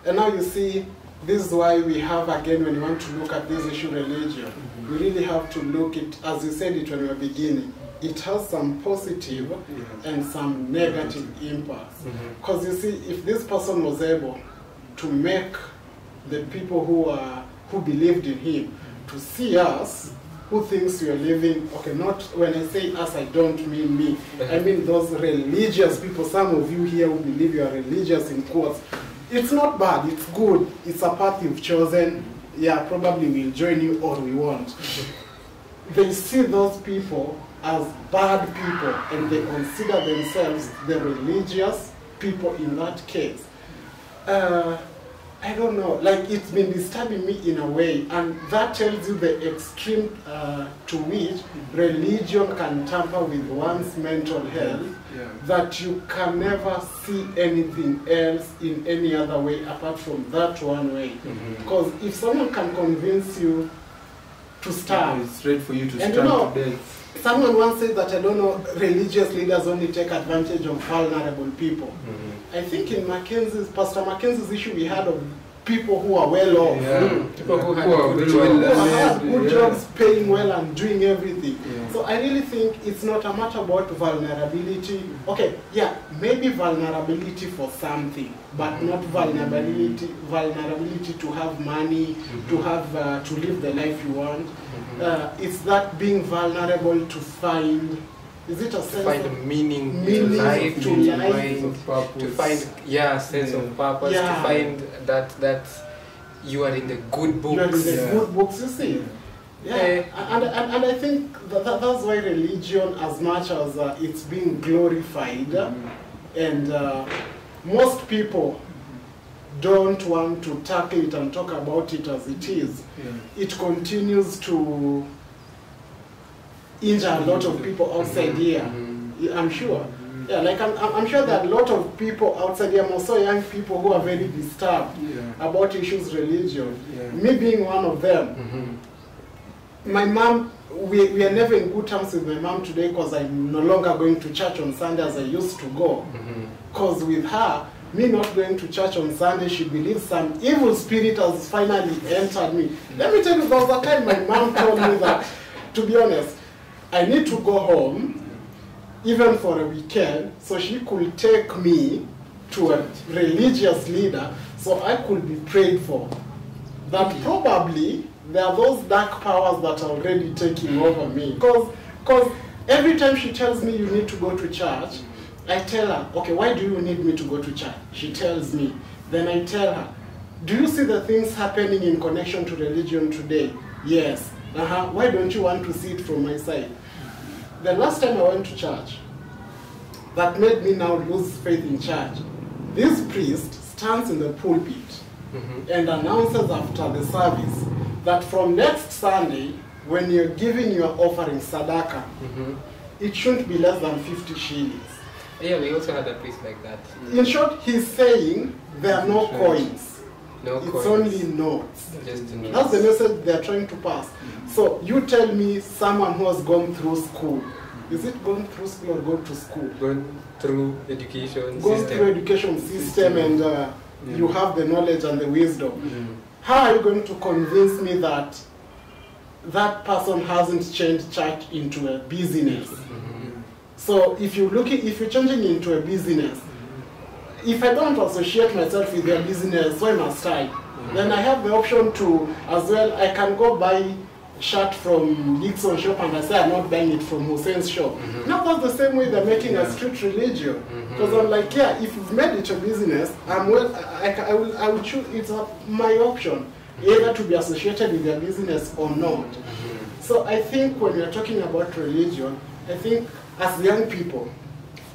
And now you see, this is why we have, again, when you want to look at this issue, religion, we really have to look at, as you said it when we were beginning, it has some positive and some negative impacts. Because you see, if this person was able to make the people who believed in him to see us, who thinks we are living, okay, not when I say us, I don't mean me. I mean those religious people, some of you here who believe you are religious in quotes. It's not bad, it's good, it's a path you've chosen. Yeah, probably we'll join you or we won't. They see those people as bad people and they consider themselves the religious people in that case. I don't know, like it's been disturbing me in a way, and that tells you the extreme to which religion can tamper with one's mental health, that you can never see anything else in any other way apart from that one way. Because if someone can convince you to starve, it's right for you to and starve to death. Someone once said that, I don't know, religious leaders only take advantage of vulnerable people. I think in Pastor Mackenzie's issue, we had of people who are well off. People who had good jobs, paying well and doing everything. So I really think it's not a matter about vulnerability. Okay, yeah, maybe vulnerability for something, but not vulnerability to have money, to have to live the life you want. It's that being vulnerable to find. Is it a sense to find of meaning to life, to life, to find sense of purpose, to find that you are in the good books. You are in the good books, you see. And I think that's why religion, as much as it's being glorified, and most people don't want to tackle it and talk about it as it is. It continues to injure a lot of people outside here. I'm sure. Yeah, like I'm sure that a lot of people outside here, also young people who are very disturbed about issues religion. Me being one of them. My mom, we are never in good terms with my mom today because I'm no longer going to church on Sunday as I used to go. Because with her, me not going to church on Sunday, she believes some evil spirit has finally entered me. Let me tell you, there was a time my mom told me that, to be honest, I need to go home, even for a weekend, so she could take me to a religious leader so I could be prayed for. That probably there are those dark powers that are already taking over me. Because every time she tells me you need to go to church, I tell her, okay, why do you need me to go to church? She tells me. Then I tell her, do you see the things happening in connection to religion today? Yes. Why don't you want to see it from my side? The last time I went to church, that made me now lose faith in church. This priest stands in the pulpit and announces after the service that from next Sunday, when you're giving your offering sadaka, it shouldn't be less than 50 shillings. Yeah, we also had a priest like that. In short, he's saying there are no coins. It's coins. Only notes. Just notes. That's the message they're trying to pass. So you tell me someone who has gone through school. Is it going through school or going to school? Going through education going through education system and you have the knowledge and the wisdom. How are you going to convince me that that person hasn't changed church into a business? So if you're changing into a business, if I don't associate myself with their business, why must I? Then I have the option to, as well, I can go buy shirt from Dixon's shop and I say I'm not buying it from Hussein's shop. Now that's the same way they're making a street religion. Because I'm like, yeah, if you've made it a business, I will choose, it's my option, either to be associated with their business or not. So I think when we're talking about religion, I think as young people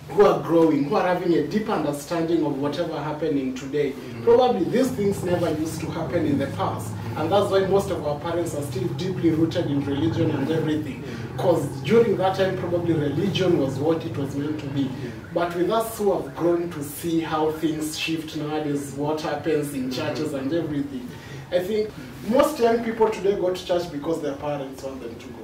who are growing, who are having a deep understanding of whatever happening today, probably these things never used to happen in the past. And that's why most of our parents are still deeply rooted in religion and everything. Because during that time, probably religion was what it was meant to be. But with us who have grown to see how things shift nowadays, what happens in churches and everything, I think most young people today go to church because their parents want them to go.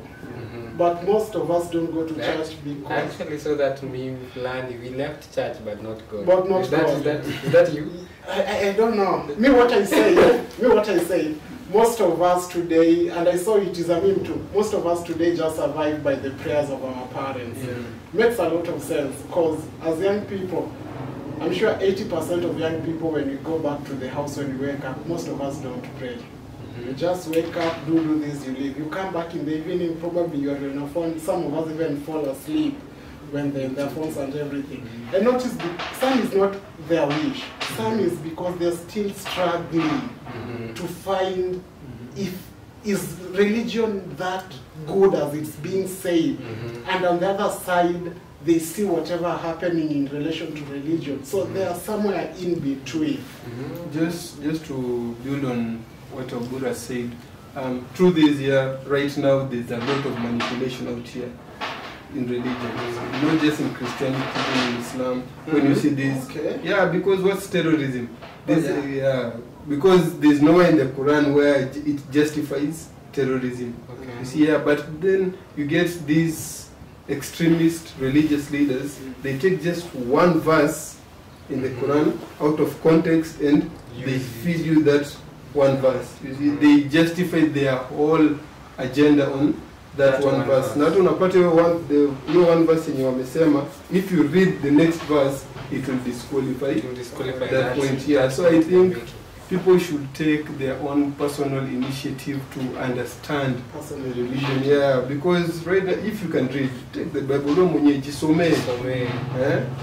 But most of us don't go to church because... I actually saw that meme plan, we left church but not God. But not God. Is that you? I don't know. Me what I say, most of us today, and I saw it is a meme too, most of us today just survive by the prayers of our parents. Makes a lot of sense, because as young people, I'm sure 80% of young people, when we go back to the house when we wake up, most of us don't pray. You just wake up, do this, you leave. You come back in the evening, probably you're on your phone. Some of us even fall asleep when they're in their phones and everything. And notice, some is not their wish. Some is because they're still struggling to find is religion that good as it's being said. And on the other side, they see whatever happening in relation to religion. So they are somewhere in between. Just to build on what Oburu said, through this year, right now, there's a lot of manipulation out here in religion, not just in Christianity, even in Islam. When you see this, yeah, because what's terrorism? This, because there's nowhere in the Quran where it justifies terrorism. You see, but then you get these extremist religious leaders. They take just one verse in the Quran out of context and they feed you that one verse. You see, they justify their whole agenda on that one verse. Not unapata hiyo one verse yenye wamesema, if you read the next verse, it will disqualify that point. Yeah, so I think people should take their own personal initiative to understand religion. Yeah, because right now, if you can read, take the Bible,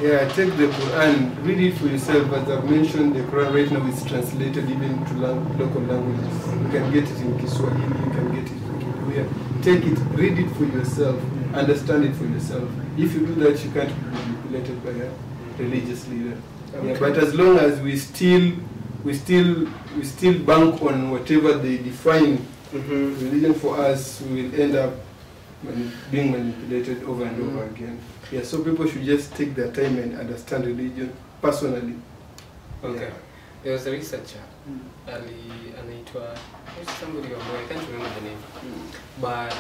yeah, take the Quran, read it for yourself. As I've mentioned, the Quran right now is translated even to local languages. You can get it in Kiswahili, you can get it in Kiluya. Take it, read it for yourself, understand it for yourself. If you do that, you can't be manipulated by a religious leader. Yeah, but as long as we still bank on whatever they define religion for us, we will end up being manipulated over and over again. Yeah, so people should just take their time and understand religion personally. Okay. Yeah. There was a researcher, anaitwa somebody, I can't remember the name, but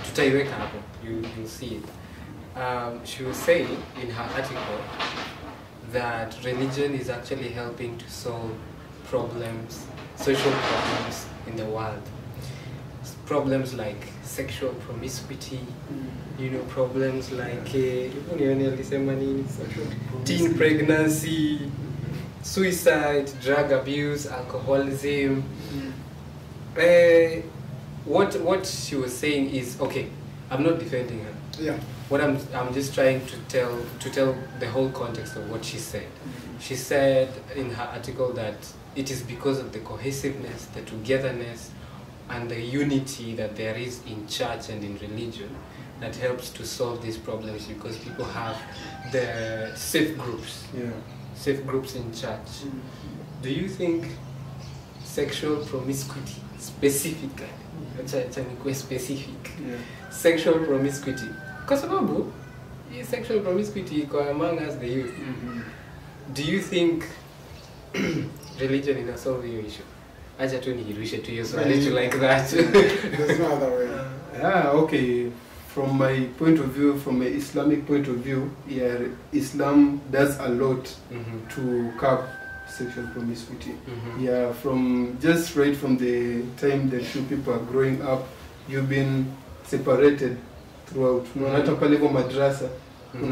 tutaiweka hapo, you'll see it. She was saying in her article that religion is actually helping to solve problems, social problems in the world. Problems like sexual promiscuity, you know, problems like teen pregnancy, suicide, drug abuse, alcoholism. What she was saying is, okay, I'm not defending her. Yeah. What I'm just trying to tell the whole context of what she said. She said in her article that it is because of the cohesiveness, the togetherness, and the unity that there is in church and in religion that helps to solve these problems, because people have the safe groups. Yeah. Safe groups in church. Do you think sexual promiscuity specifically, sexual promiscuity, kwa sababu sexual promiscuity iko among us the youth, do you think religion ina solve your issue? Acha tu nihirushe tu hiyo swali tu like that. There's no other way. Okay. From my point of view, from an Islamic point of view, yeah, Islam does a lot to curb sexual promiscuity. Yeah, from just right from the time that two people are growing up, you've been separated throughout. Hata pale kwa madrasa,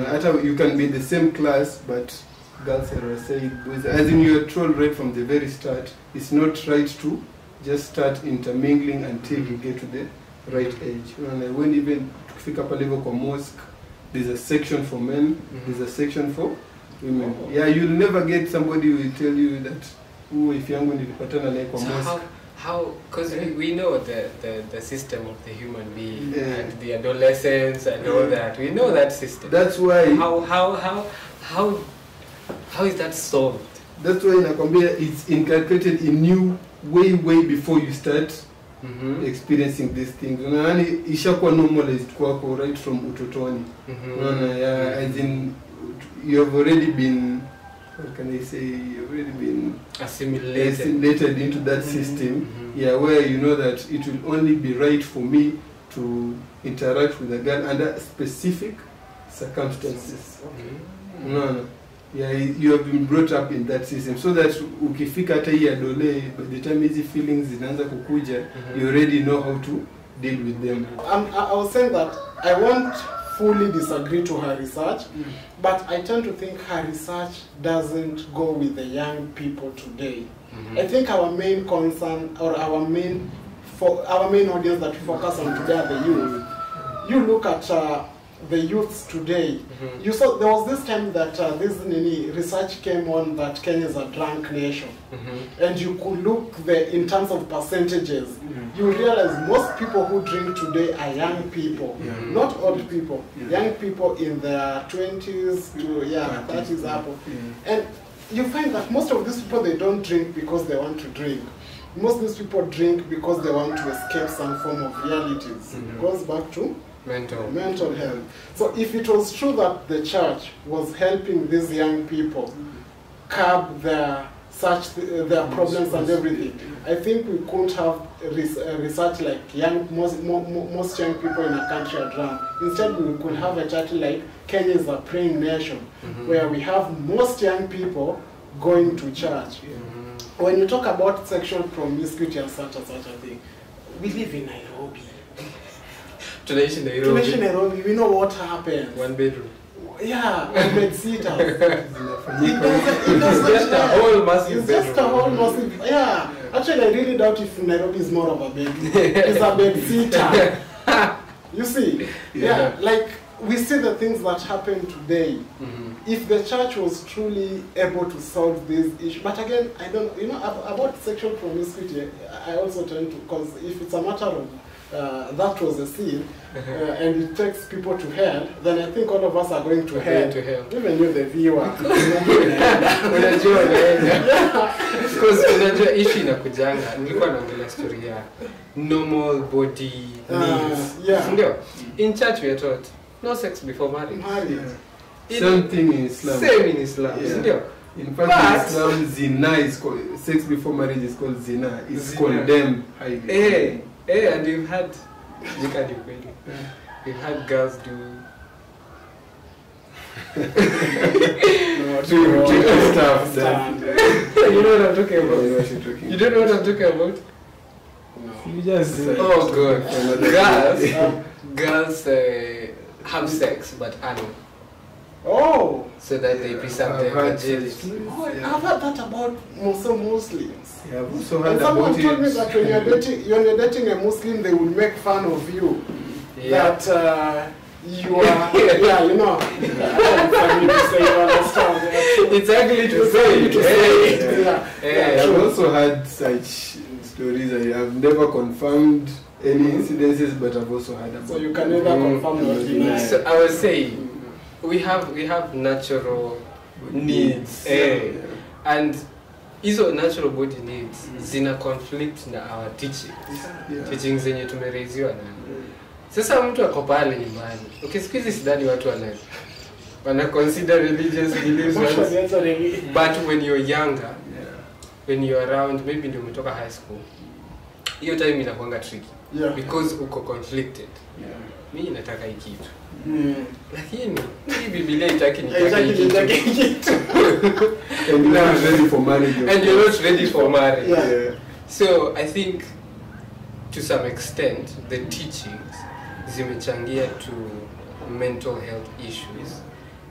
hata you can be in the same class, but girls are saying, as in you're told right from the very start, it's not right to just start intermingling until you get to the right age. When even fika pale kwa mosque, there's a section for men, there's a section for women. Yeah, you'll never get somebody who will tell you that, if yangu nilipatana naye kwa mosque. How? Because we know the system of the human being and the adolescence and all that. We know that system. That's why. How is that solved? That's why nakwambia it's inculcated in you way before you start experiencing these things. Unaona ishakuwa normalized kwako right from utotoni. Unaona, as in you have already been, what can I say, you've already been assimilated into that system. Yeah, where you know that it will only be right for me to interact with a girl under specific circumstances. No. Yeah, you have been brought up in that system, so that ukifika hata hii adole, by the time hizi feelings zinaanza kukuja, you already know how to deal with them. I was saying that I won't fully disagree to her research, but I tend to think her research doesn't go with the young people today. I think our main concern, or our main audience that we focus on today are the youth. You look at the youths today. You saw there was this time that this research came on that Kenya is a drunk nation, and you could look in terms of percentages. You realize most people who drink today are young people, not old people. Young people in their 20s to 30s up, and you find that most of these people, they don't drink because they want to drink. Most of these people drink because they want to escape some form of realities. It goes back to mental health. So if it was true that the church was helping these young people curb their problems and everything, I think we couldn't have research like most young people in a country are drunk. Instead, we could have a church like Kenya is a praying nation, where we have most young people going to church. When you talk about sexual promiscuity and such a thing, we live in Nairobi. Tunaishi Nairobi. We know what happens. One bedroom. Yeah, one bed sitters. It's just a whole massive bedroom. It's just a whole massive. Yeah. Actually, I really doubt if Nairobi is more of a bedroom. It's a bed sitter. You see? Yeah. Like we see the things that happen today. If the church was truly able to solve this issue, but again, I don't. About sexual promiscuity, I also tend to, because if it's a matter of that was a sin, and it takes people to hell, then I think all of us are going to hell. Even you, the viewer. Unajua because unajua issue inakujanga, nilikuwa naongelea story ya normal body needs. Ndio. In church we are taught no sex before marriage. Same thing in Islam. Same in Islam. Ndio. In fact, in Islam, zina is called, sex before marriage is called zina. It's condemned highly. And we've had girls do stuff that you know what I'm talking about? You don't know what I'm talking about? No. You just oh god. Girls have sex but anal. Oh, so that they preserve their virginity. I've heard that about Muslims. Yeah, I've also heard someone about told me that when you're dating a Muslim, they will make fun of you. Yeah. That you are, you know. For me to say, you understand. It's ugly to say. I've also had such stories. I have never confirmed any incidences, but I've also heard about. So you can never confirm or deny. So I was saying, we have natural needs, and hizo natural body needs zina conflict na our teachings zenye tumereziwa na. Sasa mtu ako pale nyumbani, ukisikiza sidhani watu wana consider religious beliefs, but when you're younger, when you're around, maybe ndio umetoka high school, hiyo time inakuanga tricky because uko conflicted. Mimi nataka hiki kitu. Lakini hii Biblia itaki nitaki kitu. And you're not ready for marriage. And you're not ready for marriage. So I think to some extent the teachings zimechangia to mental health issues,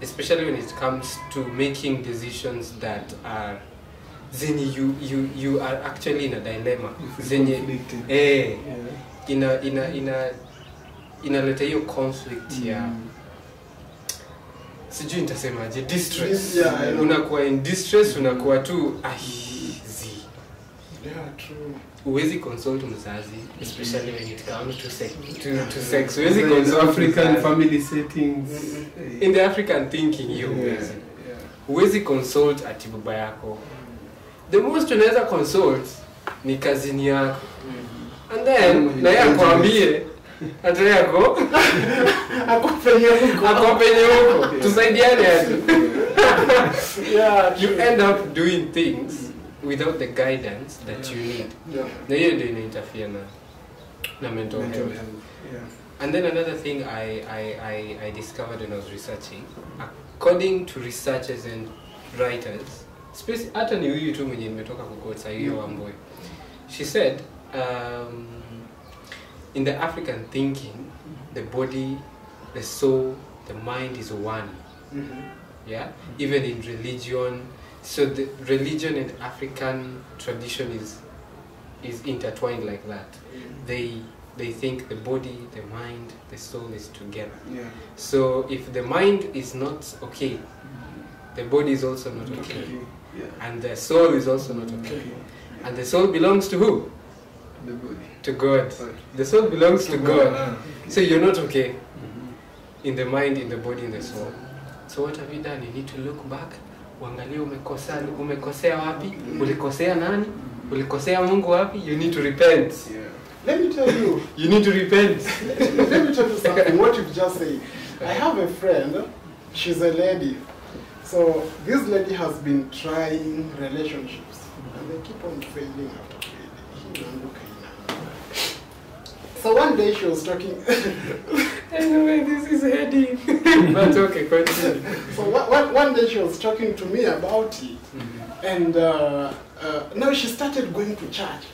especially when it comes to making decisions that are you are actually in a dilemma. Inaleta hiyo conflict ya sijui nitasemaje, distress. Unakuwa in distress, unakuwa tu true. Uwezi consult mzazi, especially when it comes to sex. Uwezi consult African family settings. In the African thinking you uwezi consult ati baba yako. The most unaweza consult ni kazini yako. And then na yeye akwambie ati yako akopenye huko tusaidiane ati. You end up doing things without the guidance that you need. Na hiyo ndio inainterfere na mental health. And then another thing I discovered when I was researching, according to researchers and writers, hata ni huyu tu mwenye nimetoka kukota hiyo Wamboi. She said in the African thinking, the body, the soul, the mind is one. Yeah, even in religion. So the religion and African tradition is intertwined like that. They they think the body, the mind, the soul is together. Yeah. So if the mind is not okay, the body is also not okay. Yeah. And the soul is also not okay. And the soul belongs to who? The body. To God. The soul belongs to God. So you're not okay in the mind, in the body, in the soul. So what have you done? You need to look back. Uangalie umekosea wapi? Ulikosea nani? Ulikosea Mungu wapi? You need to repent. Yeah. Let me tell you. You need to repent. Let me tell you something, what you've just said. I have a friend, she's a lady. So this lady has been trying relationships. And they keep on failing after failing. So one day she was talking. Anyway, this is heady. But okay, continue. So one day she was talking to me about it. And now she started going to church.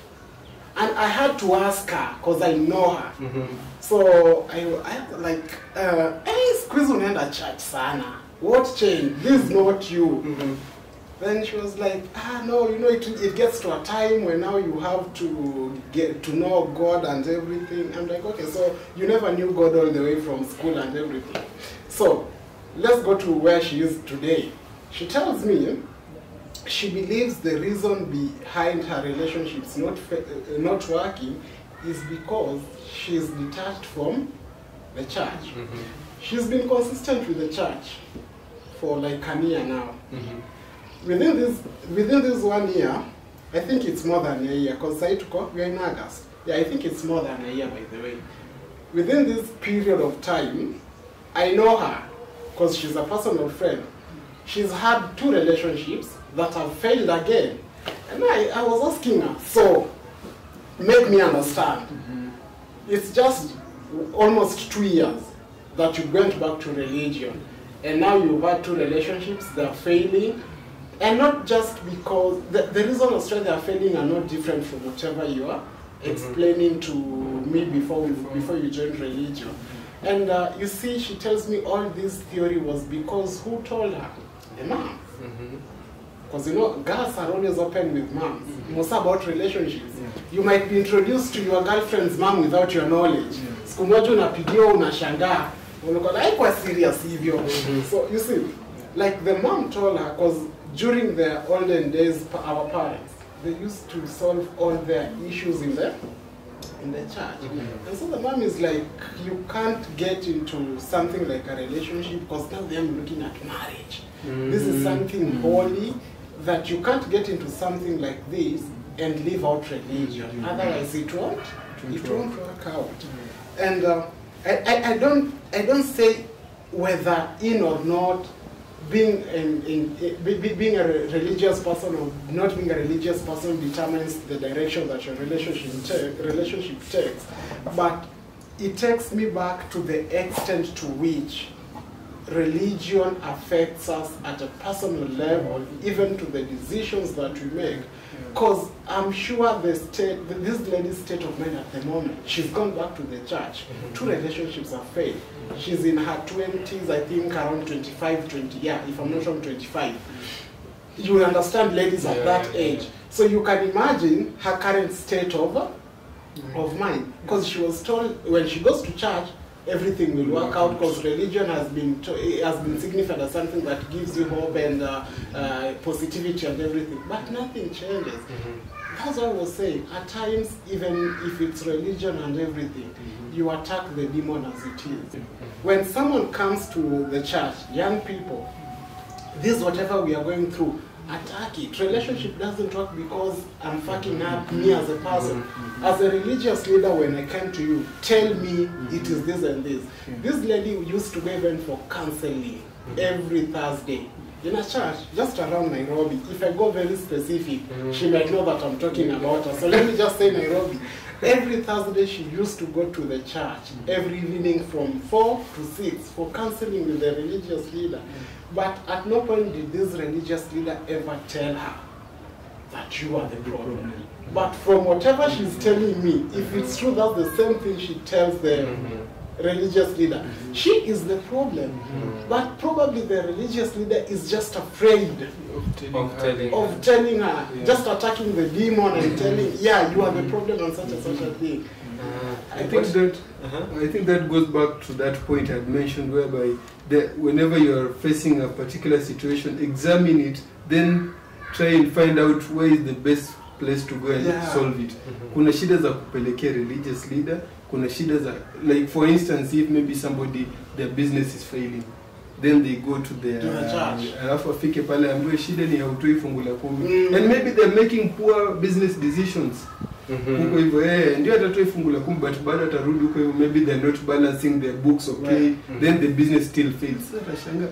And I had to ask her, because I know her. So I like, hey, squeeze unaenda church sana. What changed? This is not you. Then she was like, no, you know, it gets to a time when now you have to get to know God and everything. I'm like, okay, so you never knew God all the way from school and everything. So let's go to where she is today. She tells me she believes the reason behind her relationships not working is because she's detached from the church. She's been consistent with the church for like a year now. Within this 1 year, I think it's more than a year, because we're in August. Yeah, I think it's more than a year, by the way. Within this period of time, I know her, because she's a personal friend. She's had 2 relationships that have failed again. And I was asking her, so, make me understand. It's just almost 2 years that you went back to religion. And now you've had 2 relationships, they're failing. And not just because, the reason Australia are failing are not different from whatever you are explaining to me before you joined religion. And you see, she tells me all this theory was because who told her? The mom. Because you know, girls are always open with moms. Most about relationships. You might be introduced to your girlfriend's mom without your knowledge. Siku moja unapigiwa unashangaa. Unakuwa haikuwa serious hivyo. So you see, like the mom told her, because during the olden days, our parents, they used to solve all their issues in the church. And so the mom is like, you can't get into something like a relationship because now they're looking at marriage. This is something holy that you can't get into something like this and leave out religion. Otherwise it won't work out. And I don't say whether in or not being a religious person or not being a religious person determines the direction that your relationship takes. But it takes me back to the extent to which religion affects us at a personal level, even to the decisions that we make. Because I'm sure this lady's state of mind at the moment, she's gone back to the church. 2 relationships have failed. She's in her 20s, I think around 25, 20, yeah, if I'm not wrong, 25. You will understand ladies at that age. So you can imagine her current state of mind. Because she was told when she goes to church, everything will work out because religion has been signified as something that gives you hope and positivity and everything. But nothing changes. That's what I was saying. At times, even if it's religion and everything, you attack the demon as it is. When someone comes to the church, young people, this is whatever we are going through, attack it. Relationship doesn't work because I'm fucking up me as a person. As a religious leader, when I come to you, tell me it is this and this. This lady used to go even for counseling every Thursday in a church just around Nairobi. If I go very specific, she might know that I'm talking about her. So let me just say Nairobi. Every Thursday she used to go to the church every evening from 4 to 6 for counseling with the religious leader. But at no point did this religious leader ever tell her that you are the problem. But from whatever she's telling me, if it's true, that's the same thing she tells the religious leader. She is the problem. But probably the religious leader is just afraid of telling her, just attacking the demon and telling, yeah, you are the problem and such a thing. I think that goes back to that point I had mentioned, whereby whenever you are facing a particular situation, examine it, then try and find out where is the best place to go and solve it. Kuna shida za kupelekea religious leader, kuna shida za, like for instance, if maybe somebody, their business is failing, then they go to their alafu afike pale ambaye shida ni hautoi fungu la 10, and maybe they're making poor business decisions. Huko hivyo ndio atatoi fungu la 10, but baada atarudi huko hivyo, maybe they're not balancing their books, okay, then the business still fails. Atashanga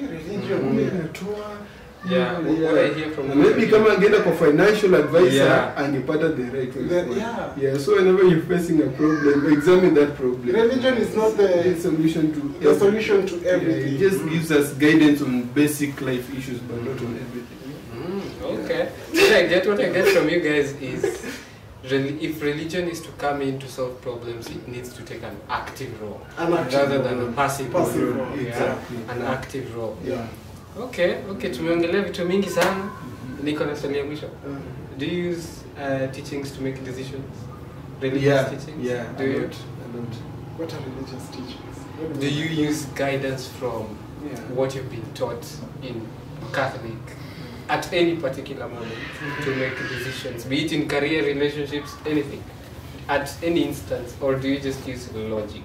religion inatoa I hear from maybe kama angeenda kwa financial advisor angepata the right way. So whenever you're facing a problem, examine that problem. Religion is not the solution to everything. It just gives us guidance on basic life issues, but not on everything. Okay. What I get from you guys is, if religion is to come in to solve problems, it needs to take an active role rather than a passive role. Exactly. An active role. Okay, tumeongelea vitu mingi sana. Niko na swali ya mwisho. Do you use teachings to make decisions? Religious teachings? Do you? What are religious teachings? Do you use guidance from what you've been taught in Catholic at any particular moment to make decisions, be it in career, relationships, anything, at any instance, or do you just use logic?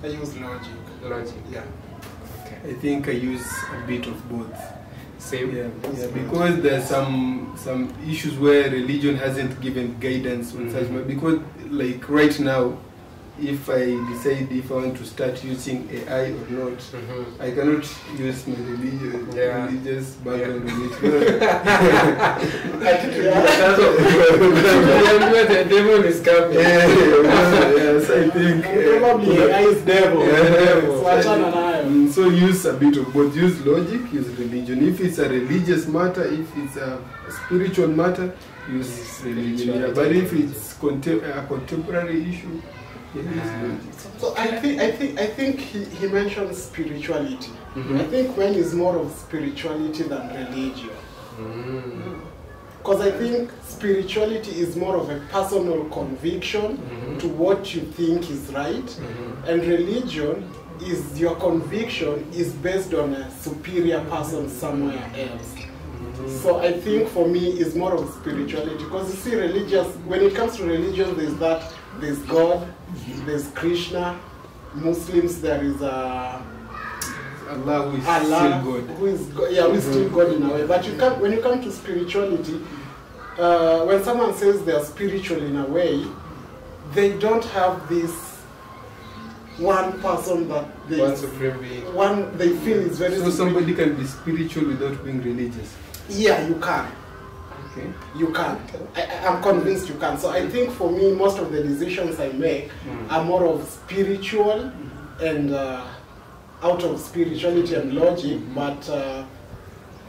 I use logic. Logic. Yeah. I think I use a bit of both. Same. Yeah, because there's some issues where religion hasn't given guidance on such. Because like right now, if I decide if I want to start using AI or not, I cannot use my religious background on it. The devil is coming. Yes, I think probably AI is devil. So use a bit of both. Use logic, use religion. If it's a religious matter, if it's a spiritual matter, use religion. But if it's a contemporary issue, so I think he mentioned spirituality. I think when is more of spirituality than religion. Because I think spirituality is more of a personal conviction to what you think is right, and religion is your conviction is based on a superior person somewhere else. So I think for me it's more of spirituality, because you see when it comes to religion, there's God, there's Krishna, Muslims there is Allah who is still God. Who is still God in a way. But when you come to spirituality, when someone says they are spiritual in a way, they don't have this one person that they feel is very. So somebody can be spiritual without being religious. Yeah, you can. Okay. You can. I'm convinced you can. So I think for me, most of the decisions I make are more of spiritual and out of spirituality and logic, but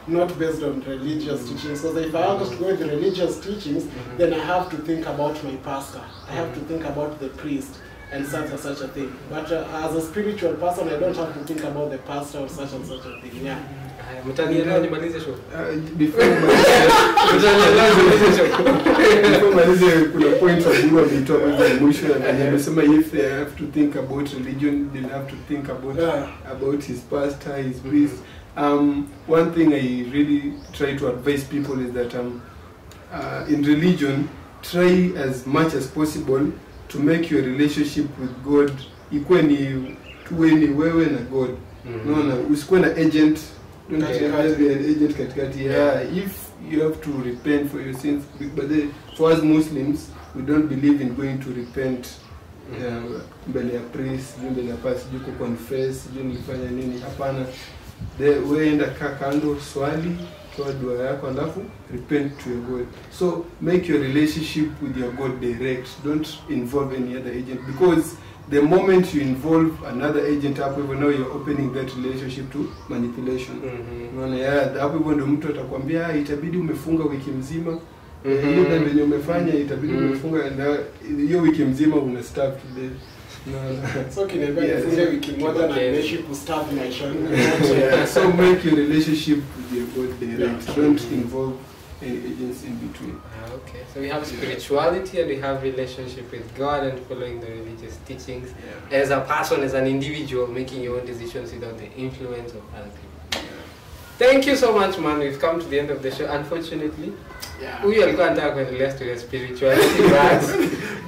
not based on religious teachings. Because if I want to go with the religious teachings, then I have to think about my pastor. I have to think about the priest and such a thing. But as a spiritual person, I don't have to think about the pastor or such and such a thing. Yeah. Before kuna point Oburu ametoa kwenye mwisho, na amesema if they have to think about religion, they'll have to think about his pastor, his priest. One thing I really try to advise people is that in religion, try as much as possible to make your relationship with God ikuwe ni wewe na God. No, usikuwe na agent. Don't have an agent katikati. If you have to repent for your sins, but for us Muslims, we don't believe in going to repent mbele ya priest, mbele ya pastor, you confess, you nilifanya nini. Hapana. Wewe enda kando, swali, toa dua yako, alafu repent to your God. So make your relationship with your God direct. Don't involve any other agent, because the moment you involve another agent hapo hivyo, now you're opening that relationship to manipulation. Unaona, hapo hivyo ndio mtu atakwambia itabidi umefunga wiki mzima. Ile ndio umefanya, itabidi umefunga, na hiyo wiki mzima una starve to death. So kinaambia nifunge wiki moja na niishi ku starve maisha yangu. So make your relationship with your God direct. Don't involve any agents in between. Okay, so we have spirituality and we have relationship with God and following the religious teachings. Yeah. As a person, as an individual, making your own decisions without the influence of other people. Thank you so much, man. We've come to the end of the show. Unfortunately, we are going to talk about less to the spirituality,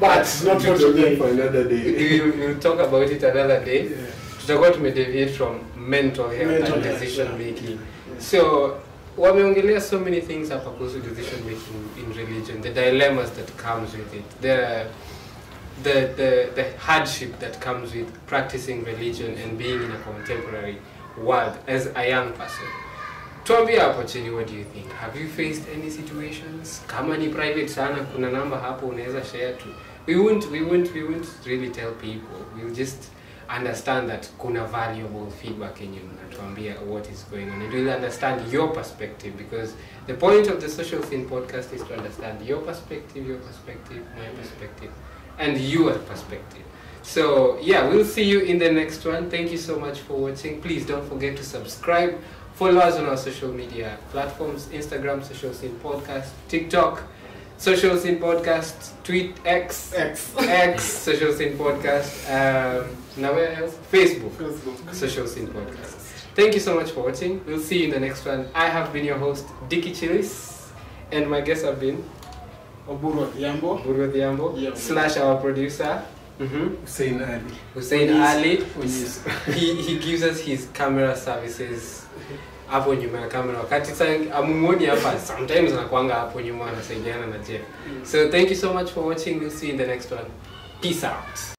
but not for today. For another day. We'll talk about it another day. Yeah. Tutakuwa tumedeviate from mental health and decision making. So, wameongelea so many things hapa kuhusu decision making in religion, the dilemmas that comes with it, the hardship that comes with practicing religion and being in a contemporary world as a young person. Tuambie hapo chini, what do you think? Have you faced any situations? Kama ni private sana, kuna namba hapo unaweza share tu. We won't really tell people. We'll just understand that kuna valuable feedback in you mnatuambia what is going on, and we'll understand your perspective, because the point of the Social Scene podcast is to understand your perspective, my perspective, and your perspective. So yeah, we'll see you in the next one. Thank you so much for watching. Please don't forget to subscribe. Follow us on our social media platforms: Instagram, Social Scene Podcast; TikTok, Social Scene Podcast; Tweet X, Social Scene Podcast. Now where else? Facebook, Social Scene Podcast. Thank you so much for watching. We'll see you in the next one. I have been your host, Dicky Chillis, and my guests have been Oburu Odhiambo, / our producer, Hussein Ali. He gives us his camera services. Hapo nyuma ya kamera wakati amumuoni hapa, sometimes anakuanga hapo nyuma anasaidiana na Jeff. So thank you so much for watching. We'll see you in the next one. Peace out.